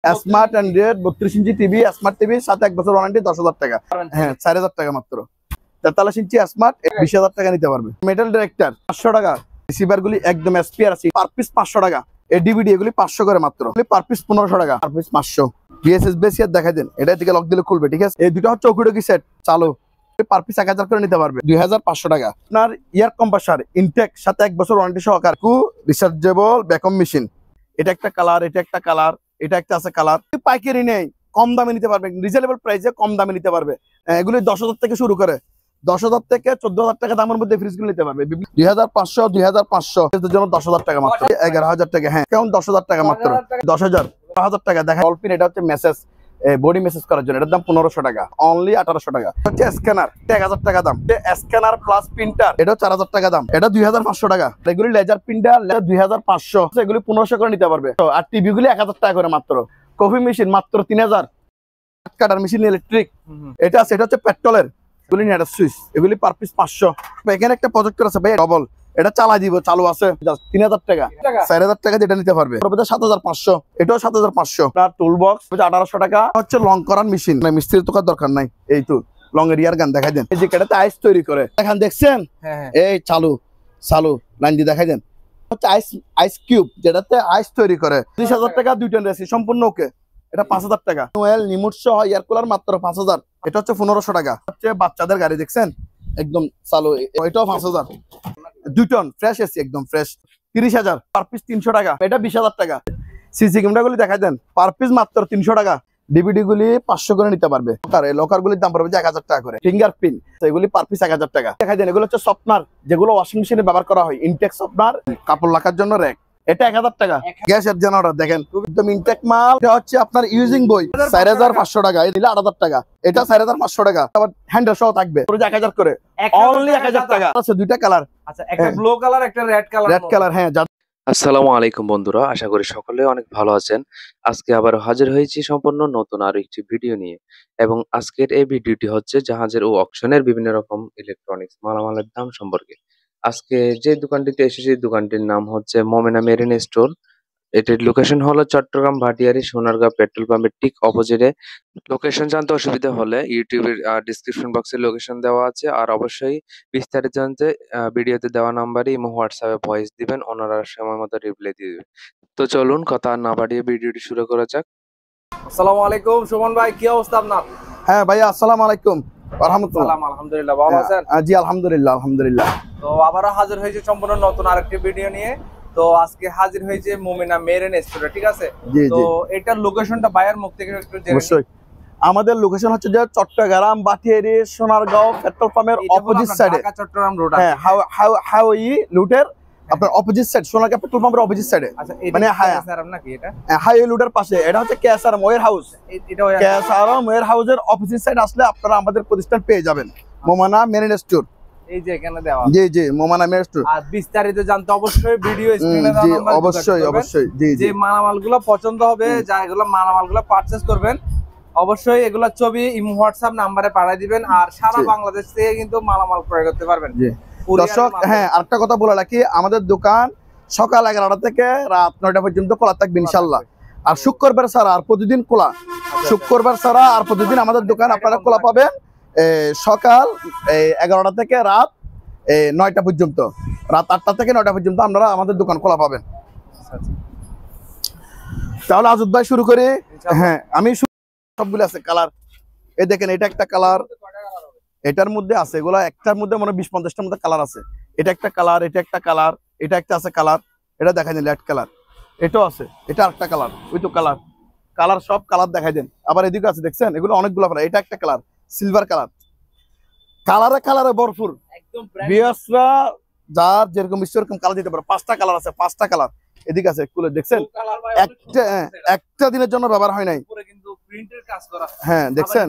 Smart Android 32 inch TV, smart TV সাথে 1 বছর warranty 10,000 টাকা। হ্যাঁ 4,000 টাকা মাত্র। 43 ইঞ্চি স্মার্ট 20,000 টাকা নিতে পারবে। মেটাল ডিরেক্টর 500 টাকা। রিসিভার গুলি একদম এসপিআর আছে, পার পিস 500 টাকা। এই ডিভিডি এগুলি 500 করে মাত্র, পার পিস 1500 টাকা, পার পিস 500। বিএসএস বেসিয়ার দেখাই দেন, এটা থেকে লক দিলে খুলবে, ঠিক আছে। এই দুটো হচ্ছে ওকিডকি সেট চালু, পার পিস 1000 করে নিতে পারবে, 2500 টাকা। আপনার ইয়ার কম্প্রেসার ইনটেক সাথে 1 বছর ওয়ারেন্টি সহকারে, রিচার্জেবল ভ্যাকুয়াম মেশিন। এটা একটা কালার, এটা একটা কালার, এটা একটা আছে কালার। পাইকারি নেই, কম দামে নিতে পারবে, রিজনেবল প্রাইসে কম দামে নিতে পারবে। এগুলি 10,000 থেকে শুরু করে, 10,000 থেকে 14,000 টাকা দামের মধ্যে ফ্রিজগুলো নিতে পারবে। 2500 এর জন্য 10,000 টাকা মাত্র, 11,000 টাকা। হ্যাঁ কেমন 10,000 টাকা মাত্র, 10,000 টাকা। দেখা অল্পিন, এটা হচ্ছে মেসেজ, বডি মেসেজ করার জন্য, এটার দাম 1500 টাকা, অনলি 1800 টাকা। হচ্ছে স্ক্যানার, 1000 টাকা দাম। স্ক্যানার প্লাস প্রিন্টার, এটা 4000 টাকা দাম, এটা 2500 টাকা। এগুলি লেজার প্রিন্টার 2500, এগুলি 1500 করে নিতে পারবে। আর টিভি গুলি 1000 টাকা করে মাত্র। কফি মেশিন মাত্র 3000। কাটার মেশিন ইলেকট্রিক, এটা আছে, এটা হচ্ছে পেট্রোলের। এগুলি নেট সুইচ, এগুলি পার পিস 500। এখানে একটা প্রজেক্টর আছে ভাই ডবল, এটা চালাই দিব, চালু আছে, 3000 টাকা। 4000 টাকা যেটা নিতে পারবে, 7500। এটাও 7500। আপনার টুল বক্স 1800 টাকা। হচ্ছে লং করার মেশিন, মিস্ত্রির তোকার দরকার নাই। এই তো লং এরিয়ার গান দেখাই দেন, এই যে কেটাতে আইস তৈরি করে, দেখেন দেখছেন, এই চালু চালু লাইন দিয়ে দেখাই দেন। হচ্ছে আইস কিউব, যেটাতে আইস তৈরি করে, 30,000 টাকা। দুইটা রেসি সম্পূর্ণ ওকে, এটা 5000 টাকা। নোয়েল নিমুট সহ এয়ার কুলার মাত্র 5000। এটা হচ্ছে 1500 টাকা। হচ্ছে বাচ্চাদের গাড়ি দেখছেন, একদম চালু, এটাও 5000। 2 টন ফ্রেশ এসি, একদম ফ্রেশ, 30,000। পার পিস 300 টাকা, এটা 20,000 টাকা। সিসি ক্যামেরা গুলি দেখাই দেন, পার পিস মাত্র 300 টাকা। ডিভিডি গুলি 500 করে নিতে পারবে। লকার গুলির দাম পড়বে 1000 টাকা করে। ফিঙ্গারপ্রিন্ট এগুলি পার পিস 1000 টাকা। দেখাই দেন, এগুলো হচ্ছে সফটনার, যেগুলো ওয়াশিং মেশিনে ব্যবহার করা হয়। ইনটেক সফটনার, কাপড় রাখার জন্য র‍্যাক, এটা 1000 টাকা। গ্যাসের জেনারেটর দেখেন, একদম ইনটেক মাল। এটা হচ্ছে আপনার ইউজিং বই 4500 টাকা, এই দিলে 8000 টাকা। এটা 4500 টাকা, আবার হ্যান্ডেল সহ থাকবে, 1000 করে, অনলি 1000 টাকা। আছে দুইটা কালার, আচ্ছা একটা ব্লু কালার, একটা রেড কালার। রেড কালার, হ্যাঁ। আসসালামু আলাইকুম বন্ধুরা, আশা করি সকলে অনেক ভালো আছেন। আজকে আবার হাজির হয়েছি সম্পূর্ণ নতুন আরো একটি ভিডিও নিয়ে, এবং আজকের এই ভিডিওটি হচ্ছে জাহাজের ও অকশনের বিভিন্ন রকম ইলেকট্রনিক্স মালামালের দাম সম্পর্কে। আজকে যে দোকানটিতে এসেছি, দোকানটির নাম হচ্ছে মোমেনা মেরিন স্টোর। এটির লোকেশন হলো চট্টগ্রাম ভাটিয়ারি সোনারগাঁ পেট্রোল পাম্পের ঠিক অপোজিটে। লোকেশন জানতে অসুবিধা হলে ইউটিউবের ডিসক্রিপশন বক্সে লোকেশন দেওয়া আছে, আর অবশ্যই বিস্তারিত জানতে ভিডিওতে দেওয়া নাম্বারে ইমো হোয়াটসঅ্যাপে ভয়েস দিবেন, ওনারা সময় মতো রিপ্লাই দিয়ে দেবে। তো চলুন কথা আর না বাড়িয়ে ভিডিওটি শুরু করা যাক। আসসালামু আলাইকুম সুমন ভাই, কি অবস্থা আপনার? হ্যাঁ ভাইয়া, আসসালামু আলাইকুম। আলহামদুলিল্লাহ, ভালো আছেন? জি আলহামদুলিল্লাহ, আলহামদুলিল্লাহ। তো আবারও হাজির হয়েছে সম্পূর্ণ নতুন আরেকটি ভিডিও নিয়ে। তো আজকে হাজির হয়েছে মোমেনা মেরিন স্টোরে, ঠিক আছে? তো এটার লোকেশনটা ভাইয়ের মুখ থেকে একটু জেনে নিই। অবশ্যই। আমাদের লোকেশন হচ্ছে যে চট্টগ্রাম ভাটিয়ারি সোনারগাঁও পেট্রোল পাম্পের অপোজিট সাইডে, ঢাকা চট্টগ্রাম রোড। হ্যাঁ, হাইওয়ে লুটের আপনার অপোজিট সাইড, সোনারগাঁও পেট্রোল পাম্পের অপোজিট সাইডে। আচ্ছা, মানে কেএসআরএম নাকি এটা? হাইওয়ে লুটের পাশে, এটা হচ্ছে কেএসআরএম ওয়্যার হাউস। এটা কেএসআরএম ওয়্যার হাউসের অপোজিট সাইড আসলে আপনারা আমাদের প্রতিষ্ঠান পেয়ে যাবেন, মোমেনা মেরিন স্টোর। এই যে এখানে দেওয়া, জি জি, মোমেনা মেরিন স্টোর। আর বিস্তারিত জানতে অবশ্যই ভিডিও স্ক্রিনে দেওয়া নাম্বার, অবশ্যই অবশ্যই। জি জি, যে মালামালগুলো পছন্দ হবে, যা এগুলো মালামালগুলো পারচেজ করবেন, অবশ্যই এগুলো ছবি ইমো হোয়াটসঅ্যাপ নাম্বারে পাঠিয়ে দিবেন। আর সারা বাংলাদেশ থেকে কিন্তু মালামাল ক্রয় করতে পারবেন। দর্শক, হ্যাঁ আরেকটা কথা বলে রাখি, আমাদের দোকান সকাল 11টা থেকে রাত 9টা পর্যন্ত খোলা থাকবে ইনশাল্লাহ। আর শুক্রবার ছাড়া আর প্রতিদিন খোলা, শুক্রবার ছাড়া আর প্রতিদিন আমাদের দোকান আপনারা খোলা পাবেন সকাল 11টা থেকে রাত 9টা পর্যন্ত, রাত 8টা থেকে 9টা পর্যন্ত আপনারা আমাদের দোকান খোলা পাবেন। তাহলে আজুদ ভাই শুরু করি। হ্যাঁ, আমি সবগুলো আছে কালার, এই দেখেন, এটা একটা কালার, এটার মধ্যে আছে, এগুলা একটার মধ্যে মনে 20-50টার মধ্যে কালার আছে। এটা একটা কালার, এটা একটা কালার, এটা একটা আছে কালার, এটা দেখাই দেন রেড কালার, এটাও আছে, এটা আরেকটা কালার, ওই তো কালার, কালার সব কালার দেখাই দেন। আবার এদিকে আছে, দেখছেন এগুলো অনেকগুলো কালার। এটা একটা কালার, সিলভার কালার, কালারে কালারে ভরপুর। বিয়াসরা যার যেরকম ইচ্ছে এরকম কালার দিতে পারে। 5টা কালার আছে, 5টা কালার। এদিকে আছে কুলে, দেখছেন একটা দিনের জন্য ব্যবহার হয় নাই। হ্যাঁ দেখছেন,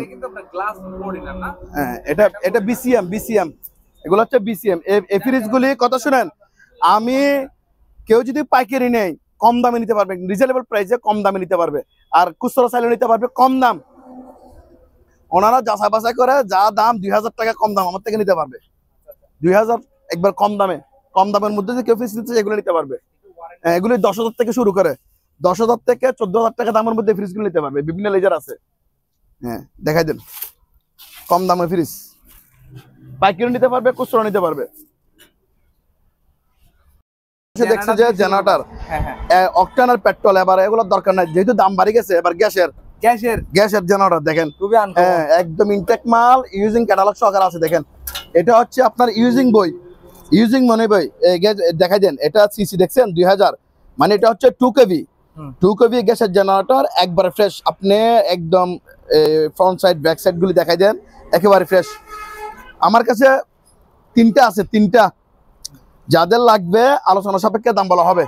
হ্যাঁ এটা বিসিএম, এগুলো হচ্ছে বিসিএম। এই ফ্রিজ গুলি কথা শুনেন, আমি কেউ যদি পাইকারি নেই কম দামে নিতে পারবে, রিজনেবল প্রাইসে কম দামে নিতে পারবে। আর খুচরা চাইলে নিতে পারবে কম দাম, ওনারা যাচাই বাছাই করে যা দাম 2000 টাকা কম দাম আমার থেকে নিতে পারবে। 2000 একবার কম দামে, কম দামের মধ্যে যে কেউ ফ্রিজ নিতে এগুলো নিতে পারবে। এগুলি 10,000 থেকে শুরু করে, 10,000 থেকে 14,000 টাকা দামের মধ্যে ফ্রিজগুলো নিতে পারবে, বিভিন্ন লেজার আছে। হ্যাঁ দেখাই দেন, কম দামের ফ্রিজ পাইকারি নিতে পারবে, খুচরা নিতে পারবে। দেখছে যে জেনারেটর অকটেন আর পেট্রোল, এবার এগুলোর দরকার নাই যেহেতু দাম বাড়ি গেছে। এবার গ্যাসের জেনারেটর দেখেন, খুবই একদম ইনটেক মাল, ইউজিং ক্যাটালগ সহকারে আছে। দেখেন এটা হচ্ছে আপনার ইউজিং বই, ইউজিং মনে বই দেখাই দেন। এটা সিসি দেখছেন 2000, মানে এটা হচ্ছে 2 কেভি 2 কেভি গ্যাসের জেনারেটর, একবারে ফ্রেশ। আপনি একদম ফ্রন্ট সাইড ব্যাক সাইড গুলি দেখাই দেন, একেবারে ফ্রেশ। আমার কাছে 3টা আছে, 3টা। যাদের লাগবে আলোচনা সাপেক্ষে দাম বলা হবে।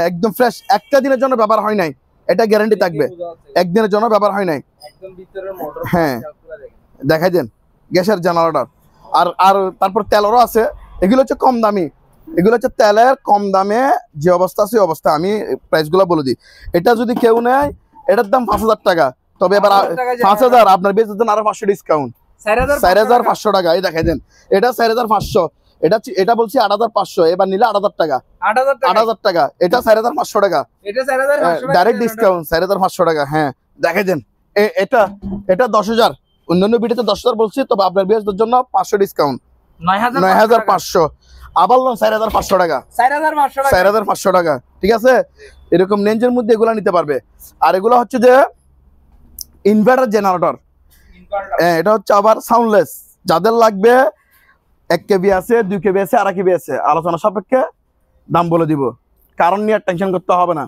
একদম ফ্রেশ, একটা দিনের জন্য ব্যবহার হয় নাই, এটা গ্যারান্টি থাকবে, একদিনের জন্য ব্যবহার হয় নাই। হ্যাঁ দেখাই দেন গ্যাসের জেনারেটর। আর তারপর তেলেরও আছে, এগুলো হচ্ছে কম দামি, এগুলো হচ্ছে তেলের কম দামে যে অবস্থা আছে অবস্থা। আমি প্রাইসগুলো বলে দিই। এটা যদি কেউ নেয় এটার দাম 5,000 টাকা, তবে এবার 5,000 আপনার বেচের জন্য আরো 500 ডিসকাউন্ট, 4,500 টাকা। এই দেখাই দেন, এটা 4,500, এটা বলছি 8,500, এবার নিলে 8,000 টাকা, 8,000 টাকা। এটা 4,500 টাকা, ডাইরেক্ট ডিসকাউন্ট 4,500 টাকা। হ্যাঁ দেখাই দেন, এটা 10,000, অন্যান্য ভিডিওতে 10,000 বলছি, তবে আপনার বিয়ের জন্য 500 ডিসকাউন্ট, 9,500। আবার লোন 4,500 টাকা, 4,500 টাকা। ঠিক আছে, এরকম রেঞ্জের মধ্যে এগুলা নিতে পারবে। আর এগুলো হচ্ছে যে ইনভার্টার জেনারেটর, এটা হচ্ছে আবার সাউন্ডলেস। যাদের লাগবে 1 কেবি আছে, 2 কেবি আছে, 2.5 কেবি আছে, আলোচনা সাপেক্ষে দাম বলে দিব, কারণ নিয়ে টেনশন করতে হবে না।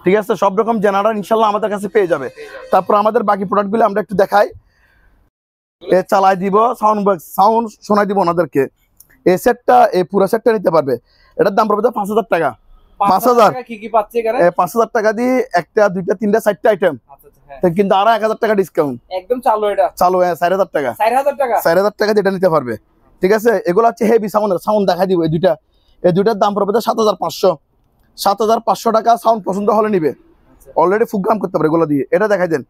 ঠিক আছে, সব রকম জেনারেটর ইনশাল্লাহ আমাদের কাছে পেয়ে যাবে। তারপর আমাদের বাকি প্রোডাক্টগুলো আমরা একটু দেখাই, চালাই দিব, সাউন্ড শোনাই দিব ওনাদেরকে। এই সেটটা, এই পুরো সেটটা নিতে পারবে। এটার দাম পড়বে 5,000 টাকা। 5,000 টাকা দিয়ে 1টা 2টা 3টা 4টা আইটেম, কিন্তু আরো 1,000 টাকা ডিসকাউন্ট, একদম চালু। 4,000 টাকা, 4,000 টাকা দিয়ে এটা নিতে পারবে। ঠিক আছে, এগুলো হচ্ছে হেভি সাউন্ড দেখা দিব। এই দুইটার দাম পড়বে 7,500 টাকা। সাউন্ড পছন্দ হলে নিবে, অলরেডি প্রোগ্রাম করতে পারে এগুলো দিয়ে। এটা দেখাই দেন,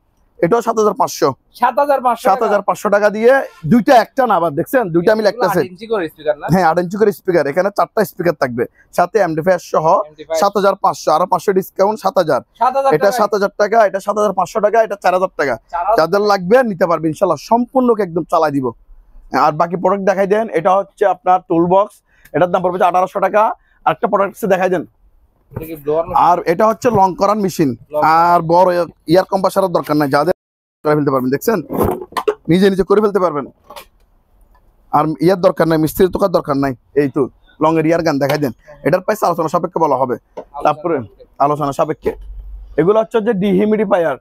এটাও 7,500 টাকা দিয়ে। দুইটা একটা না, আবার দেখছেন দুইটা আমি লাগতেছে। হ্যাঁ 8 ইঞ্চি করে স্পিকার, এখানে 4টা স্পিকার থাকবে, সাথে এমডিএফ সহ 7,500, আরো 500 ডিসকাউন্ট 7,000। এটা 7,000 টাকা, এটা 7,500 টাকা, এটা 4,000 টাকা। যাদের লাগবে নিতে পারবে ইনশাল্লাহ, সম্পূর্ণকে একদম চালাই দিব। আর বাকি প্রোডাক্ট দেখাই দেন, এটা হচ্ছে আপনার টুল বক্স, এটার দাম পড়বে 1,800 টাকা। আরেকটা প্রোডাক্ট দেখাই দেন, আর এটা হচ্ছে লং করার মেশিন। আর বড় ইয়ার কম্প্রেসারের দরকার নাই, যাদের করে ফেলতে পারবেন, দেখছেন নিজে করে ফেলতে পারবেন। আর ইয়ার দরকার নাই, মিস্ত্রির তোকার দরকার নাই। এই তো লং এর ইয়ার গান দেখাই দেন, এটার প্রাইস আলোচনা সাপেক্ষে বলা হবে। তারপরে আলোচনা সাপেক্ষে এগুলো হচ্ছে যে ডিহিউমিডিফায়ার,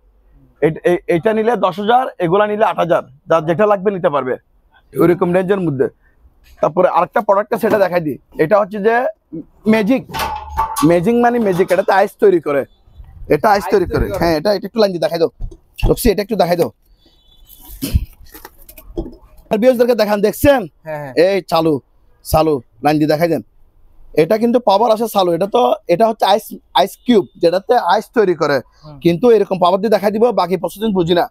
এটা নিলে 10,000, এগুলা নিলে 8,000। যার যেটা লাগবে নিতে পারবে ওইরকম রেঞ্জের মধ্যে। তারপরে আরেকটা প্রোডাক্টটা সেটা দেখাই দিই, এটা হচ্ছে যে ম্যাজিক মানে ম্যাজিক, এটাতে আইস তৈরি করে, এটা আইস তৈরি করে। হ্যাঁ এটা একটু লাইন দিয়ে দেখাই দাও লক্ষ্মী, এটা একটু দেখাই দাও বিয়ারদেরকে দেখান। দেখছেন এই চালু লাইন দিয়ে দেখাই দেন, এটা কিন্তু পাওয়ার আসে চালু। এটা হচ্ছে আইস কিউব, যেটাতে আইস তৈরি করে, কিন্তু এরকম পাওয়ার দিয়ে দেখাই দিব। বাকি প্রসেসিং বুঝি না।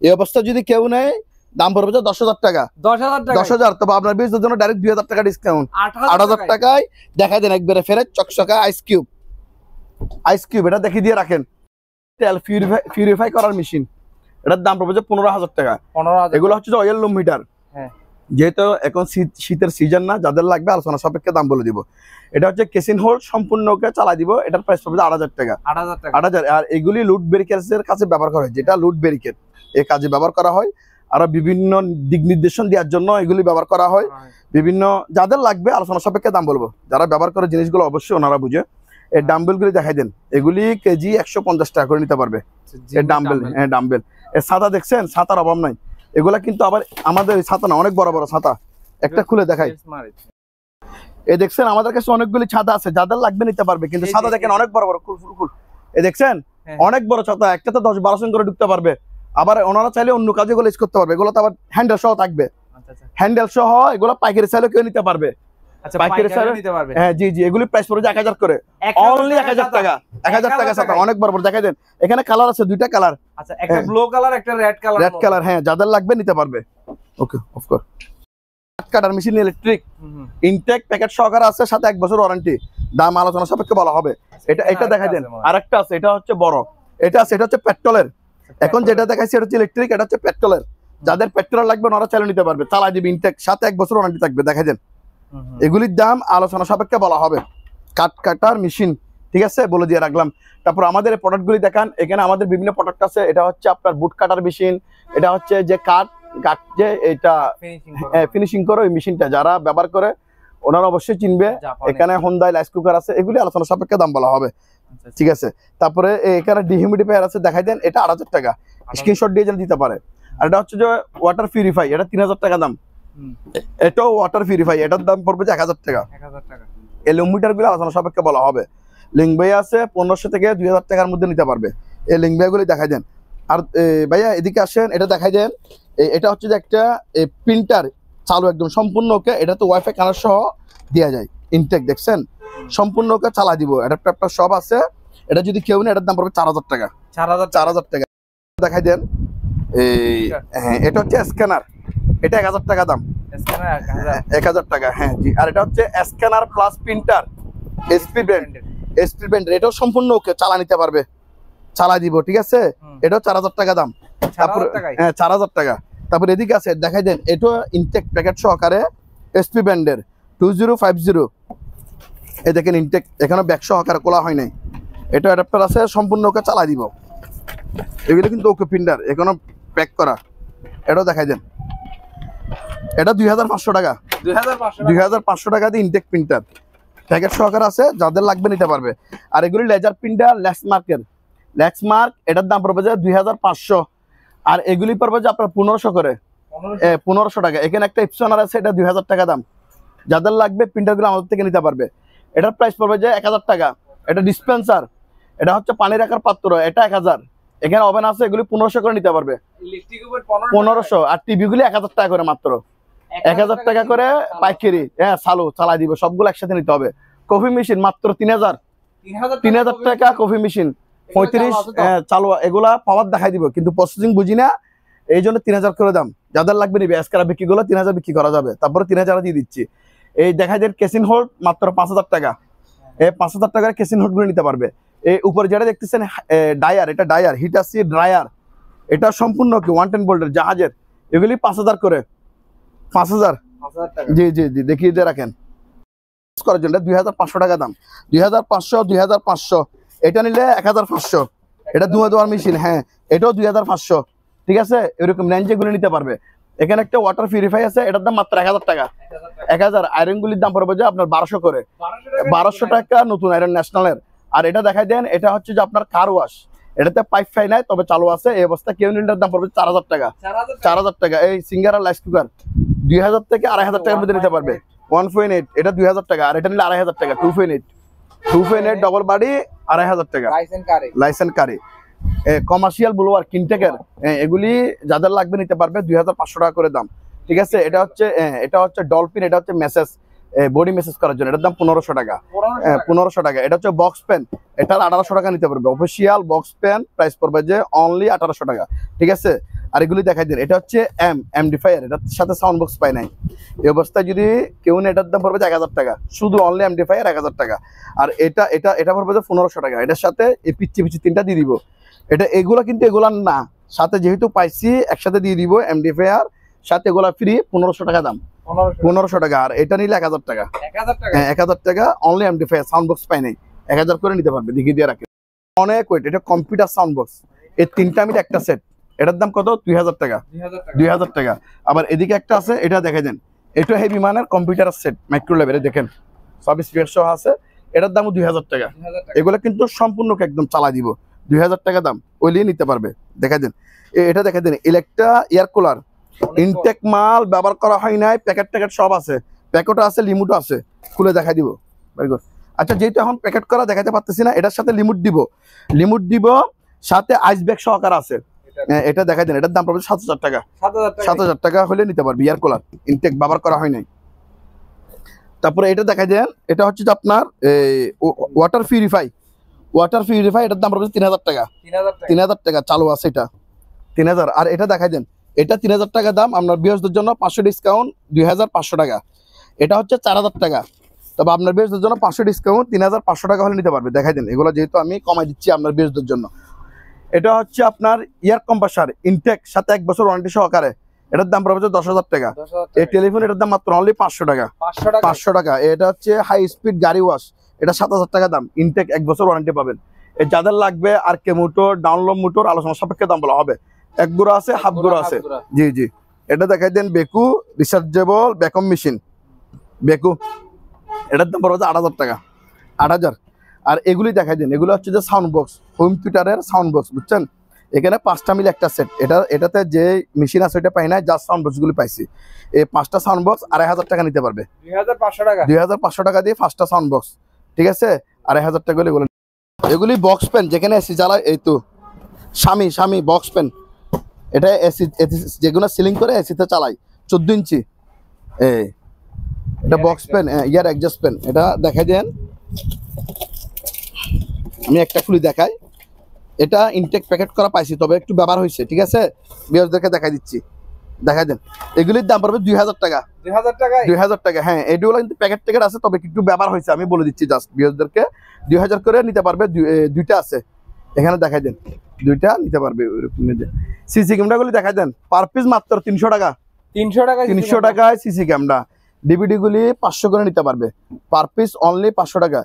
এই অবস্থা যদি কেউ নেয় দাম পড়বে 10,000 টাকা, 10,000। তবে আপনার বিয়ের জন্য ডাইরেক্ট 2,000 টাকা ডিসকাউন্ট, 8,000 টাকায় দেখাই দেন একবারে ফেরে চকচকা আইস কিউব। এটা দেখিয়ে দিয়ে রাখেন। তেল পিউরিফাই করার মেশিন, এটার দাম পড়বে 15,000 টাকা। এগুলো হচ্ছে যে অয়েল লুম হিটার, যেহেতু এখন শীতের সিজন না, যাদের লাগবে আলোচনা সাপেক্ষে দাম বলে দিব। এটা হচ্ছে কেসিন হোল্ড, সম্পূর্ণকে চালাই দিব। এটার প্রাইস পড়বে 8,000 টাকা, 8,000। আর এগুলি লুট ব্যারিকেডের কাছে ব্যবহার করা হয়, যেটা লুট ব্যারিকেড এই কাজে ব্যবহার করা হয়। আরো বিভিন্ন দিক নির্দেশন দেওয়ার জন্য এগুলি ব্যবহার করা হয়। বিভিন্ন যাদের লাগবে আলোচনা সাপেক্ষে দাম বলবো, যারা ব্যবহার করে জিনিসগুলো অবশ্যই ওনারা বুঝে। এই ডাম্বেলগুলি দেখাই দেন, এগুলি কেজি 150 টাকা করে নিতে পারবে। এই ডাম্বেল, হ্যাঁ ডাম্বেল। এই ছাতা দেখছেন, ছাতার অভাব নাই। এগুলা কিন্তু আবার আমাদের ছাতা না, অনেক বড় বড় ছাতা। একটা খুলে দেখাই, এই দেখছেন আমাদের কাছে অনেকগুলি ছাতা আছে, যাদের লাগবে নিতে পারবে। কিন্তু ছাতা দেখেন অনেক বড় বড়, কুল। এই দেখছেন অনেক বড় ছাতা, একটাতে 10-12 জন করে ঢুকতে পারবে। আবার ওনারা চাইলে অন্য কাজে গুলো ইউজ করতে পারবে। এগুলো তো আবার হ্যান্ডেল সহ থাকবে, হ্যান্ডেল সহ। এগুলো পাইকারি চাইলে কেউ নিতে পারবে। হ্যাঁ জি, এগুলি প্রাইস পড়বে 1,000 করে, অনলি 1,000 টাকা। 1,000 টাকা ছাতা, অনেক বড় বড়। দেখাই দেন, এখানে কালার আছে, 2টা কালার, একটা ব্লু কালার, একটা রেড কালার। হ্যাঁ যাদের লাগবে নিতে পারবে। Okay, of course. Cutter machine electric intact packet সহকারে আছে, সাথে 1 বছর ওয়ারেন্টি। দাম আলোচনা সাপেক্ষে বলা হবে। এটা দেখাই দেন। আরেকটা আছে, এটা হচ্ছে বড়, এটা হচ্ছে পেট্রোলের। এখন যেটা দেখাইছি এটা হচ্ছে ইলেকট্রিক, এটা হচ্ছে পেট্রোলের। যাদের পেট্রোল লাগবে ওরা চালিয়ে নিতে পারবে, চালাই দিবে ইনটেক, সাথে 1 বছর ওয়ারেন্টি থাকবে। দেখাই দেন, এগুলির দাম আলোচনা সাপেক্ষে বলা হবে। কাটার মেশিন, ঠিক আছে, বলে দিয়ে রাখলাম। তারপর আমাদের এই প্রোডাক্টগুলি দেখান। এখানে আমাদের বিভিন্ন প্রোডাক্ট আছে। এটা হচ্ছে আপনার বুট কাটার মেশিন, এটা হচ্ছে যে কাট যে এটা ফিনিশিং করে ওই মেশিনটা যারা ব্যবহার করে ওনারা অবশ্যই চিনবে। এখানে হোন্ডাই রাইস কুকার আছে, এগুলি আলোচনা সাপেক্ষে দাম বলা হবে, ঠিক আছে। তারপরে এখানে ডিহিউমিডিফায়ার আছে, দেখাই দেন। এটা 8000 টাকা, স্ক্রিনশট দিয়ে দিতে পারে। আর এটা হচ্ছে যে ওয়াটার পিউরিফাই, এটা 3000 টাকা দাম। এটাও ওয়াটার পিউরিফাই, এটার দাম পড়বে যে 1000 টাকা। এই লিমিটার গুলো আলোচনা সাপেক্ষে বলা হবে। লিঙ্ক ভাইয়া আছে 1500 থেকে 2000 টাকার মধ্যে নিতে পারবে। এই লিঙ্ক ভাইগুলি দেখাই দেন। আর ভাইয়া এদিকে আসেন, এটা দেখাই দেন। এটা হচ্ছে যে একটা প্রিন্টার চালু, একদম সম্পূর্ণ ওকে। এটা তো ওয়াইফাই কানেক্ট সহ দেওয়া যায়। ইনটেক দেখছেন, সম্পূর্ণ ওকে চালা দিব। অ্যাডাপ্টার সব আছে। এটা যদি কেউ নেয় এটার দাম পড়বে 4000 টাকা। 4000 টাকা দেখাই দেন। হ্যাঁ, এটা হচ্ছে স্ক্যানার, এটা 1000 টাকা দাম। 1000 টাকা, হ্যাঁ জি। আর এটা হচ্ছে scanner plus printer, SP brand. এটাও সম্পূর্ণ ওকে, চালা নিতে পারবে, চালা দিব, ঠিক আছে। এটাও 4000 টাকা দাম। তারপর হ্যাঁ 4000 টাকা। তারপর এদিকে আছে, দেখাই দেন। এটা ইনটেক প্যাকেট সহকারে এসপি ব্র্যান্ডের 2050। এই দেখেন ইনটেক, এখানে ব্যাগ সহকারে খোলা হয় নাই। এটা অ্যাডাপ্টার আছে, সম্পূর্ণ ওকে চালা দিব। এগুলো কিন্তু ওকে প্রিন্টার, এখনো প্যাক করা। এটাও দেখাই দেন। এটা 2500 টাকা। 2500 টাকা দিয়ে ইনটেক প্রিন্টার প্যাকেট সহকারে আছে, যাদের লাগবে নিতে পারবে। আর এগুলি লেজার প্রিন্টার লেক্সমার্ক, এটার দাম পড়বে যে 2500। আর এগুলি পড়বে যে আপনার 1500 করে, 1500 টাকা। এখানে একটা এপসনার আছে, এটা 2000 টাকা দাম। যাদের লাগবে প্রিন্টারগুলো আমাদের থেকে নিতে পারবে। এটার প্রাইস পড়বে যে 1000 টাকা। এটা ডিসপেন্সার, এটা হচ্ছে পানি রাখার পাত্র, এটা 1000। এখানে ওভেন আছে, এগুলি 1500 করে নিতে পারবে। 1500। আর টিভি গুলি 1000 টাকা করে, মাত্র 1000 টাকা করে পাইকারি। হ্যাঁ, চালাই দিব, সবগুলো একসাথে নিতে হবে। কফি মেশিন মাত্র 3000 টাকা। কফি মেশিন 35 চালু। এগুলা পাওয়ার দেখাই দিব, কিন্তু প্রসেসিং বুঝি না, এই জন্য 3000 করে দাম। যাদের লাগবে নিবে। এসকারা বিক্রি গুলো 3000 বিক্রি করা যাবে, তারপরে 3000 দিয়ে দিচ্ছি। এই দেখাই দেন কেসিন হোল্ড মাত্র 5000 টাকা। এই 5000 টাকার কেসিন হোল্ড গুলো নিতে পারবে। এই উপরে যেটা দেখতেছেন ডায়ার, এটা ডায়ার হিটাসি ড্রায়ার, এটা সম্পূর্ণ কি 110 ভোল্টের জাহাজের। এগুলি 5000 করে। 5000 জি জি জি, দেখিয়ে দিয়ে রাখেন করার জন্য 2500 টাকা দাম। 2500। এটা নিলে 1500। এটা ধোয়া মেশিন, হ্যাঁ এটাও 2500, ঠিক আছে। এরকম রেঞ্জে গুলো নিতে পারবে। এখানে একটা ওয়াটার পিউরিফাই আছে, এটার দাম মাত্র 1000 টাকা। 1000। আয়রন গুলির দাম পড়বে যে আপনার 1200 করে, 1200 টাকা নতুন আয়রন ন্যাশনালের। আর এটা দেখাই দেন, এটা হচ্ছে যে আপনার কার ওয়াশ, এটাতে পাইপ ফাই নাই, তবে চালু আছে। এই অবস্থা কেউ নিলে দাম পড়বে 4000 টাকা। 4000 টাকা। এই সিঙ্গার আর রাইস কুকার 2000 থেকে 2500 টাকার মধ্যে নিতে পারবে। 1.8, এটা 2000 টাকা। আর এটা নিলে 2500 টাকা। 2.8 ডবল বাড়ি 2500 টাকা। লাইসেন্স কারি কমার্শিয়াল ব্লোয়ার কিনটেকের, এগুলি যাদের লাগবে নিতে পারবে। 2500 টাকা করে দাম, ঠিক আছে। এটা হচ্ছে ডলফিন, এটা হচ্ছে মেসেজ, বডি মেসেজ করার জন্য। এটার দাম 1500 টাকা। 1500 টাকা। এটা হচ্ছে বক্স পেন, এটার 1800 টাকা নিতে পারবে। অফিসিয়াল বক্স পেন প্রাইস পড়বে যে অনলি 1800 টাকা, ঠিক আছে। আর এগুলি দেখাই দিন। এটা হচ্ছে এমডিফায়ার, এটার সাথে সাউন্ড বক্স পাই নাই। এই অবস্থায় যদি কেউ নেয় এটার দাম পড়বে 1000 টাকা, শুধু অনলি এমডিফায়ার 1000 টাকা। আর এটা পড়বে যে 1500 টাকা। এটার সাথে এই পিচ্ছি 3টা দিয়ে দিব। এগুলা কিন্তু এগুলার না, সাথে যেহেতু পাইছি একসাথে দিয়ে দিব। এমডিফায়ার সাথে এগুলা ফ্রি, 1500 টাকা দাম। 1500 টাকা। আর এটা নিলে 1000 টাকা। হ্যাঁ 1000 টাকা অনলি এমডিফায়ার, সাউন্ড বক্স পাই নাই। 1000 করে নিতে পারবে, দেখিয়ে দিয়ে রাখে। অনেক ওয়েট। এটা কম্পিউটার সাউন্ড বক্স, এই 3টা মিলে একটা সেট। এটার দাম কত? 2000 টাকা। 2000 টাকা। আবার এদিকে একটা আছে, এটা দেখে দেন। এটা হেভি মানের কম্পিউটার সেট, মাইক্রো লেভেলে দেখেন, সব স্পিকার সহ আছে। এটার দামও 2000 টাকা। এগুলো কিন্তু সম্পূর্ণ একদম চালা দিব। 2000 টাকা দাম, ওইলিয়ে নিতে পারবে। দেখা দেন। এটা দেখা দেন, ইলেকট্রা এয়ার কুলার, ইনটেক মাল ব্যবহার করা হয় নাই, প্যাকেট সব আছে। প্যাকেটও আছে, লিমিটও আছে। খুলে দেখা দিব। Very good. আচ্ছা, যেহেতু এখন প্যাকেট করা দেখাতে পারতেছি না, এটার সাথে লিমিট দিব, সাথে আইস ব্যাগ সহকার আছে। এটা দেখা দেন। এটার দাম পড়বে 7000 টাকা। 7000 টাকা হলে নিতে পারবে। এয়ার কুলার ইনটেক ব্যবহার করা হয় নাই। তারপরে এটা দেখা দেন। এটা হচ্ছে যে আপনার ওয়াটার পিউরিফাই, এটার দাম পড়বে 3000 টাকা। 3000 টাকা চালু আছে এটা, 3000। আর এটা দেখাই দেন, এটা 3000 টাকা দাম, আপনার বিয়ার্সদের জন্য 500 ডিসকাউন্ট 2500 টাকা। এটা হচ্ছে 4000 টাকা, তবে আপনার বিয়ার্সদের জন্য 500 ডিসকাউন্ট 3500 টাকা হলে নিতে পারবে। দেখাই দেন, এগুলো যেহেতু আমি কমাই দিচ্ছি আপনার বিয়ার্সদের জন্য। এটা হচ্ছে আপনার ইয়ার কম্প্রেসার ইনটেক, সাথে 1 বছর ওয়ারেন্টি সহকারে। এটার দাম পড়বে 10,000 টাকা। এই টেলিফোন এটার দাম মাত্র অনলি 500 টাকা। 500 টাকা। এটা হচ্ছে হাই স্পিড গাড়ি ওয়াশ, এটা 7000 টাকা দাম, ইনটেক 1 বছর ওয়ারেন্টি পাবেন। এই যাদের লাগবে আর কে মোটর, ডাউনলোড মোটর, আলোচনা সাপেক্ষে দাম বলা হবে। এক গুঁড়ো আছে, হাফ গুঁড়ো আছে। জি জি, এটা দেখাই দেন বেকু রিচার্জেবল ব্যাকআপ মেশিন বেকু, এটার দাম পড়বে 8000 টাকা। 8000। আর এগুলি দেখাই দেন, এগুলো হচ্ছে যে সাউন্ড বক্স, হোম থিয়েটারের সাউন্ড বক্স, বুঝছেন? এখানে 5টা মিলে একটা সেট। এটাতে যে মেশিন আছে ওইটা পাই না, জাস্ট সাউন্ড বক্সগুলি পাইছি। এই 5টা সাউন্ড বক্স 2500 টাকা নিতে পারবে। 2500 টাকা। 2500 টাকা দিয়ে 5টা সাউন্ড বক্স, ঠিক আছে? 2500 টাকা এগুলো। এগুলি বক্স পেন, যেখানে এসি চালায়, এই তো স্বামী বক্স পেন। এটা এসি যেগুলো সিলিং করে এসিতে চালাই, 14 ইঞ্চি। এটা বক্স পেন, ইয়ার অ্যাডজাস্ট পেন। এটা দেখাই দেন, আমি একটা খুলি দেখাই। এটা ইনটেক প্যাকেট করা পাইছি, তবে একটু ব্যবহার হয়েছে, ঠিক আছে? বিয়ারদেরকে দেখাই দিচ্ছি, দেখাই দেন। এগুলির দাম পড়বে 2000 টাকা। 2000 টাকা। 2000 টাকা, হ্যাঁ। এগুলো কিন্তু প্যাকেট ট্যাকেট আছে, তবে একটু ব্যবহার হয়েছে, আমি বলে দিচ্ছি জাস্ট। বিয়ারদেরকে 2000 করে নিতে পারবে। দুইটা আছে এখানে, দেখাই দেন, দুইটা নিতে পারবে। সিসি ক্যামেরাগুলি দেখাই দেন, পার পিস মাত্র 300 টাকা। 300 টাকা। 300 টাকায় সিসি ক্যামেরা। ডিভিডি গুলি 500 করে নিতে পারবে, পার পিস অনলি 500 টাকা।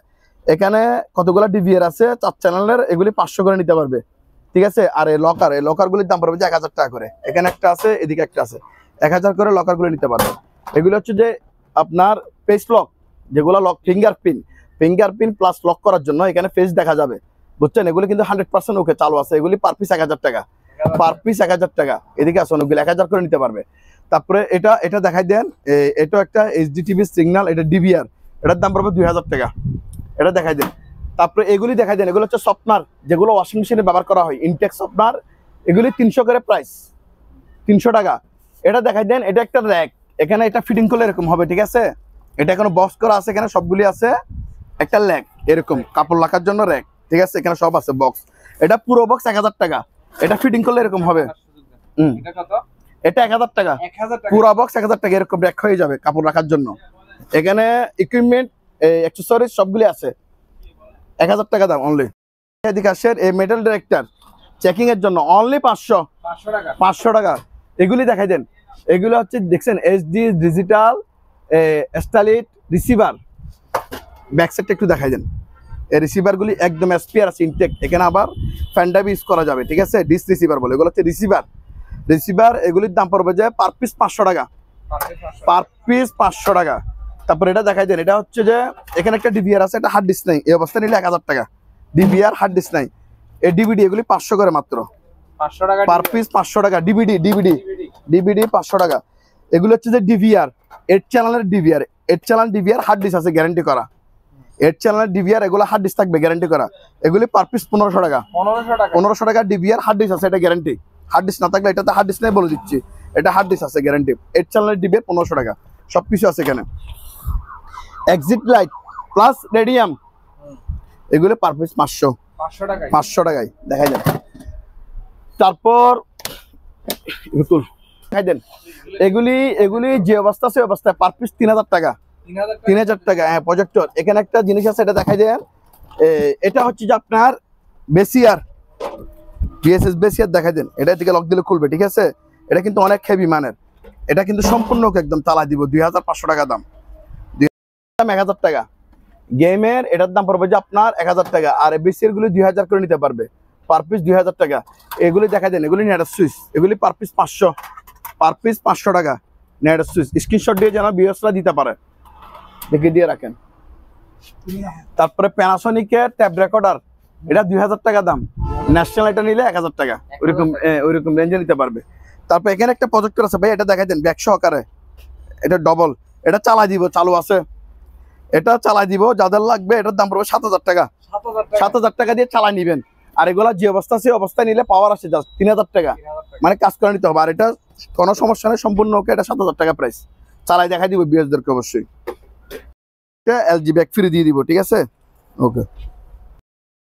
এখানে কতগুলো ডিভিআর আছে 4 চ্যানেলের, এগুলি 500 করে নিতে পারবে, ঠিক আছে? আর এই লকার গুলির দাম পড়বে 1000 টাকা করে। এখানে একটা আছে, এদিকে একটা আছে, 1000 করে লকার গুলো নিতে পারবে। এগুলো হচ্ছে যে আপনার ফেস লক, যেগুলো লক ফিঙ্গারপ্রিন্ট প্লাস লক করার জন্য এখানে ফেস দেখা যাবে, বুঝছেন? এগুলি কিন্তু 100% ওকে চালু আছে। এগুলি পার পিস 1000 টাকা, পার পিস 1000 টাকা। এদিকে আছে অনেকগুলো, 1000 করে নিতে পারবে। তারপরে এটা দেখাই দেন, এটা একটা এইচডি টিভি সিগন্যাল, এটা ডিভিআর, এটার দাম পড়বে 2000 টাকা। এটা দেখাই দেন। তারপরে এগুলি দেখাই দেন, এগুলো হচ্ছে সফটনার, যেগুলো ওয়াশিং মেশিনে ব্যবহার করা হয়, ইনটেক সফটনার। এগুলি 300 করে প্রাইস, 300 টাকা। এটা দেখাই দেন, এটা একটা র্যাক, এখানে এটা ফিটিং করলে এরকম হবে, ঠিক আছে? এটা এখানে বক্স করা আছে, এখানে সবগুলি আছে। একটা র্যাক, এরকম কাপড় রাখার জন্য র্যাক, ঠিক আছে? এখানে সব আছে বক্স। এটা পুরো বক্স 1000 টাকা। এটা ফিটিং করলে এরকম হবে। এটা কত? এটা 1000 টাকা। 1000 টাকা। পুরো বক্স 1000 টাকা, এরকম র্যাক হয়ে যাবে কাপড় রাখার জন্য। এখানে ইকুইপমেন্ট, অ্যাকসেসরিজ সবগুলি আছে, 1000 টাকা দাম অনলি। এদিকে আসেন, এই মেটাল ডিরেক্টর চেকিং এর জন্য অনলি 500 টাকা। 500 টাকা। এগুলি দেখাই দেন, এগুলো হচ্ছে দেখছেন এইচডি ডিজিটাল স্টাইলিট রিসিভার। ব্যাক সাইডটা একটু দেখাই দেন। এই রিসিভারগুলি একদম এসপিআর আছে, ইনটেক। এখানে আবার ফ্যান ড্রাইভ ইউজ করা যাবে, ঠিক আছে? ডিস রিসিভার বলে, এগুলো হচ্ছে রিসিভার। এগুলির দাম পড়বে যে পার পিস 500 টাকা, পার পিস 500 টাকা। তারপর এটা দেখাই দেন, এটা হচ্ছে যে এখানে একটা ডিভিআর আছে, এটা হার্ড ডিস্ক নাই, এই অবস্থা নিলে 1000 টাকা। ডিভিআর হার্ড ডিস্ক নাই, এই ডিভিডি এগুলি 500 করে মাত্র, 500 টাকা পার পিস 500 টাকা। ডিভিডি 500 টাকা। এগুলো হচ্ছে যে ডিভিআর, 8 চ্যানেলের ডিভিআর হার্ড ডিস্ক আছে, গ্যারান্টি করা। 8 চ্যানেলের ডিভিআর, এগুলো হার্ড ডিস্ক থাকবে, গ্যারান্টি করা। এগুলি পার পিস 1500 টাকা। 1500 টাকা ডিভিআর হার্ড ডিস্ক আছে, এটা গ্যারান্টি। হার্ড ডিস্ক না থাকলে, এটাতে হার্ড ডিস্ক নেই বলে দিচ্ছি, এটা হার্ড ডিস্ক আছে, গ্যারান্টি। 8 চ্যানেলের ডিভিআর 1500 টাকা, সবকিছু আছে এখানে। এক্সিট লাইট প্লাস রেডিয়াম, এগুলো পার পিস 500 টাকায় দেখাই দেন। তারপর দেখাই দেন, এগুলি যে অবস্থা আছে অবস্থায় পার পিস 3000 টাকা। 3000 টাকা, হ্যাঁ। প্রজেক্টর, এখানে একটা জিনিস আছে, এটা দেখাই দেন। এটা হচ্ছে যে আপনার বেসিয়ার, বিএসএস বেসিয়ার দেখাই দেন। এটা থেকে লক দিলে খুলবে, ঠিক আছে? এটা কিন্তু অনেক হেভি মানের। এটা কিন্তু সম্পূর্ণ একদম তালা দিব, 2500 টাকা দাম। 1000 টাকা। গেমের এটার দাম পড়বে যে আপনার 1000 টাকা। আর বেসিয়ার গুলি 2000 করে নিতে পারবে, পার পিস 2000 টাকা। এগুলি দেখাই দেন, এগুলি নেট সুইচ, এগুলি পার পিস 500, পার পিস 500 টাকা নেট সুইচ। স্ক্রিনশট দিয়ে যেন বিএসরা দিতে পারে, দেখে দিয়ে রাখেন। তারপরে প্যানাসোনিকের ট্যাব রেকর্ডার, এটা 2000 টাকা দাম। ন্যাশনাল এটা নিলে 1000 টাকা, ওইরকম রেঞ্জে নিতে পারবে। তারপর এখানে একটা প্রজেক্টর আছে ভাই, এটা দেখাই দেন, ব্যাক সহকারে, এটা ডবল। এটা চালাই দিব, চালু আছে, এটা চালাই দিব। যাদের লাগবে এটার দাম পড়বে 7000 টাকা। 7000 টাকা দিয়ে চালাই নিবেন। আর এগুলা যে অবস্থা আছে অবস্থায় নিলে পাওয়ার আছে জাস্ট 3000 টাকা, মানে কাজ করে নিতে হবে। আর এটা কোনো সমস্যা নেই, সম্পূর্ণ ওকে। এটা 7000 টাকা প্রাইস, চালাই দেখাই দিব বিএসদেরকে অবশ্যই। এলজি ব্যাক ফ্রি দিয়ে দিব, ঠিক আছে? ওকে।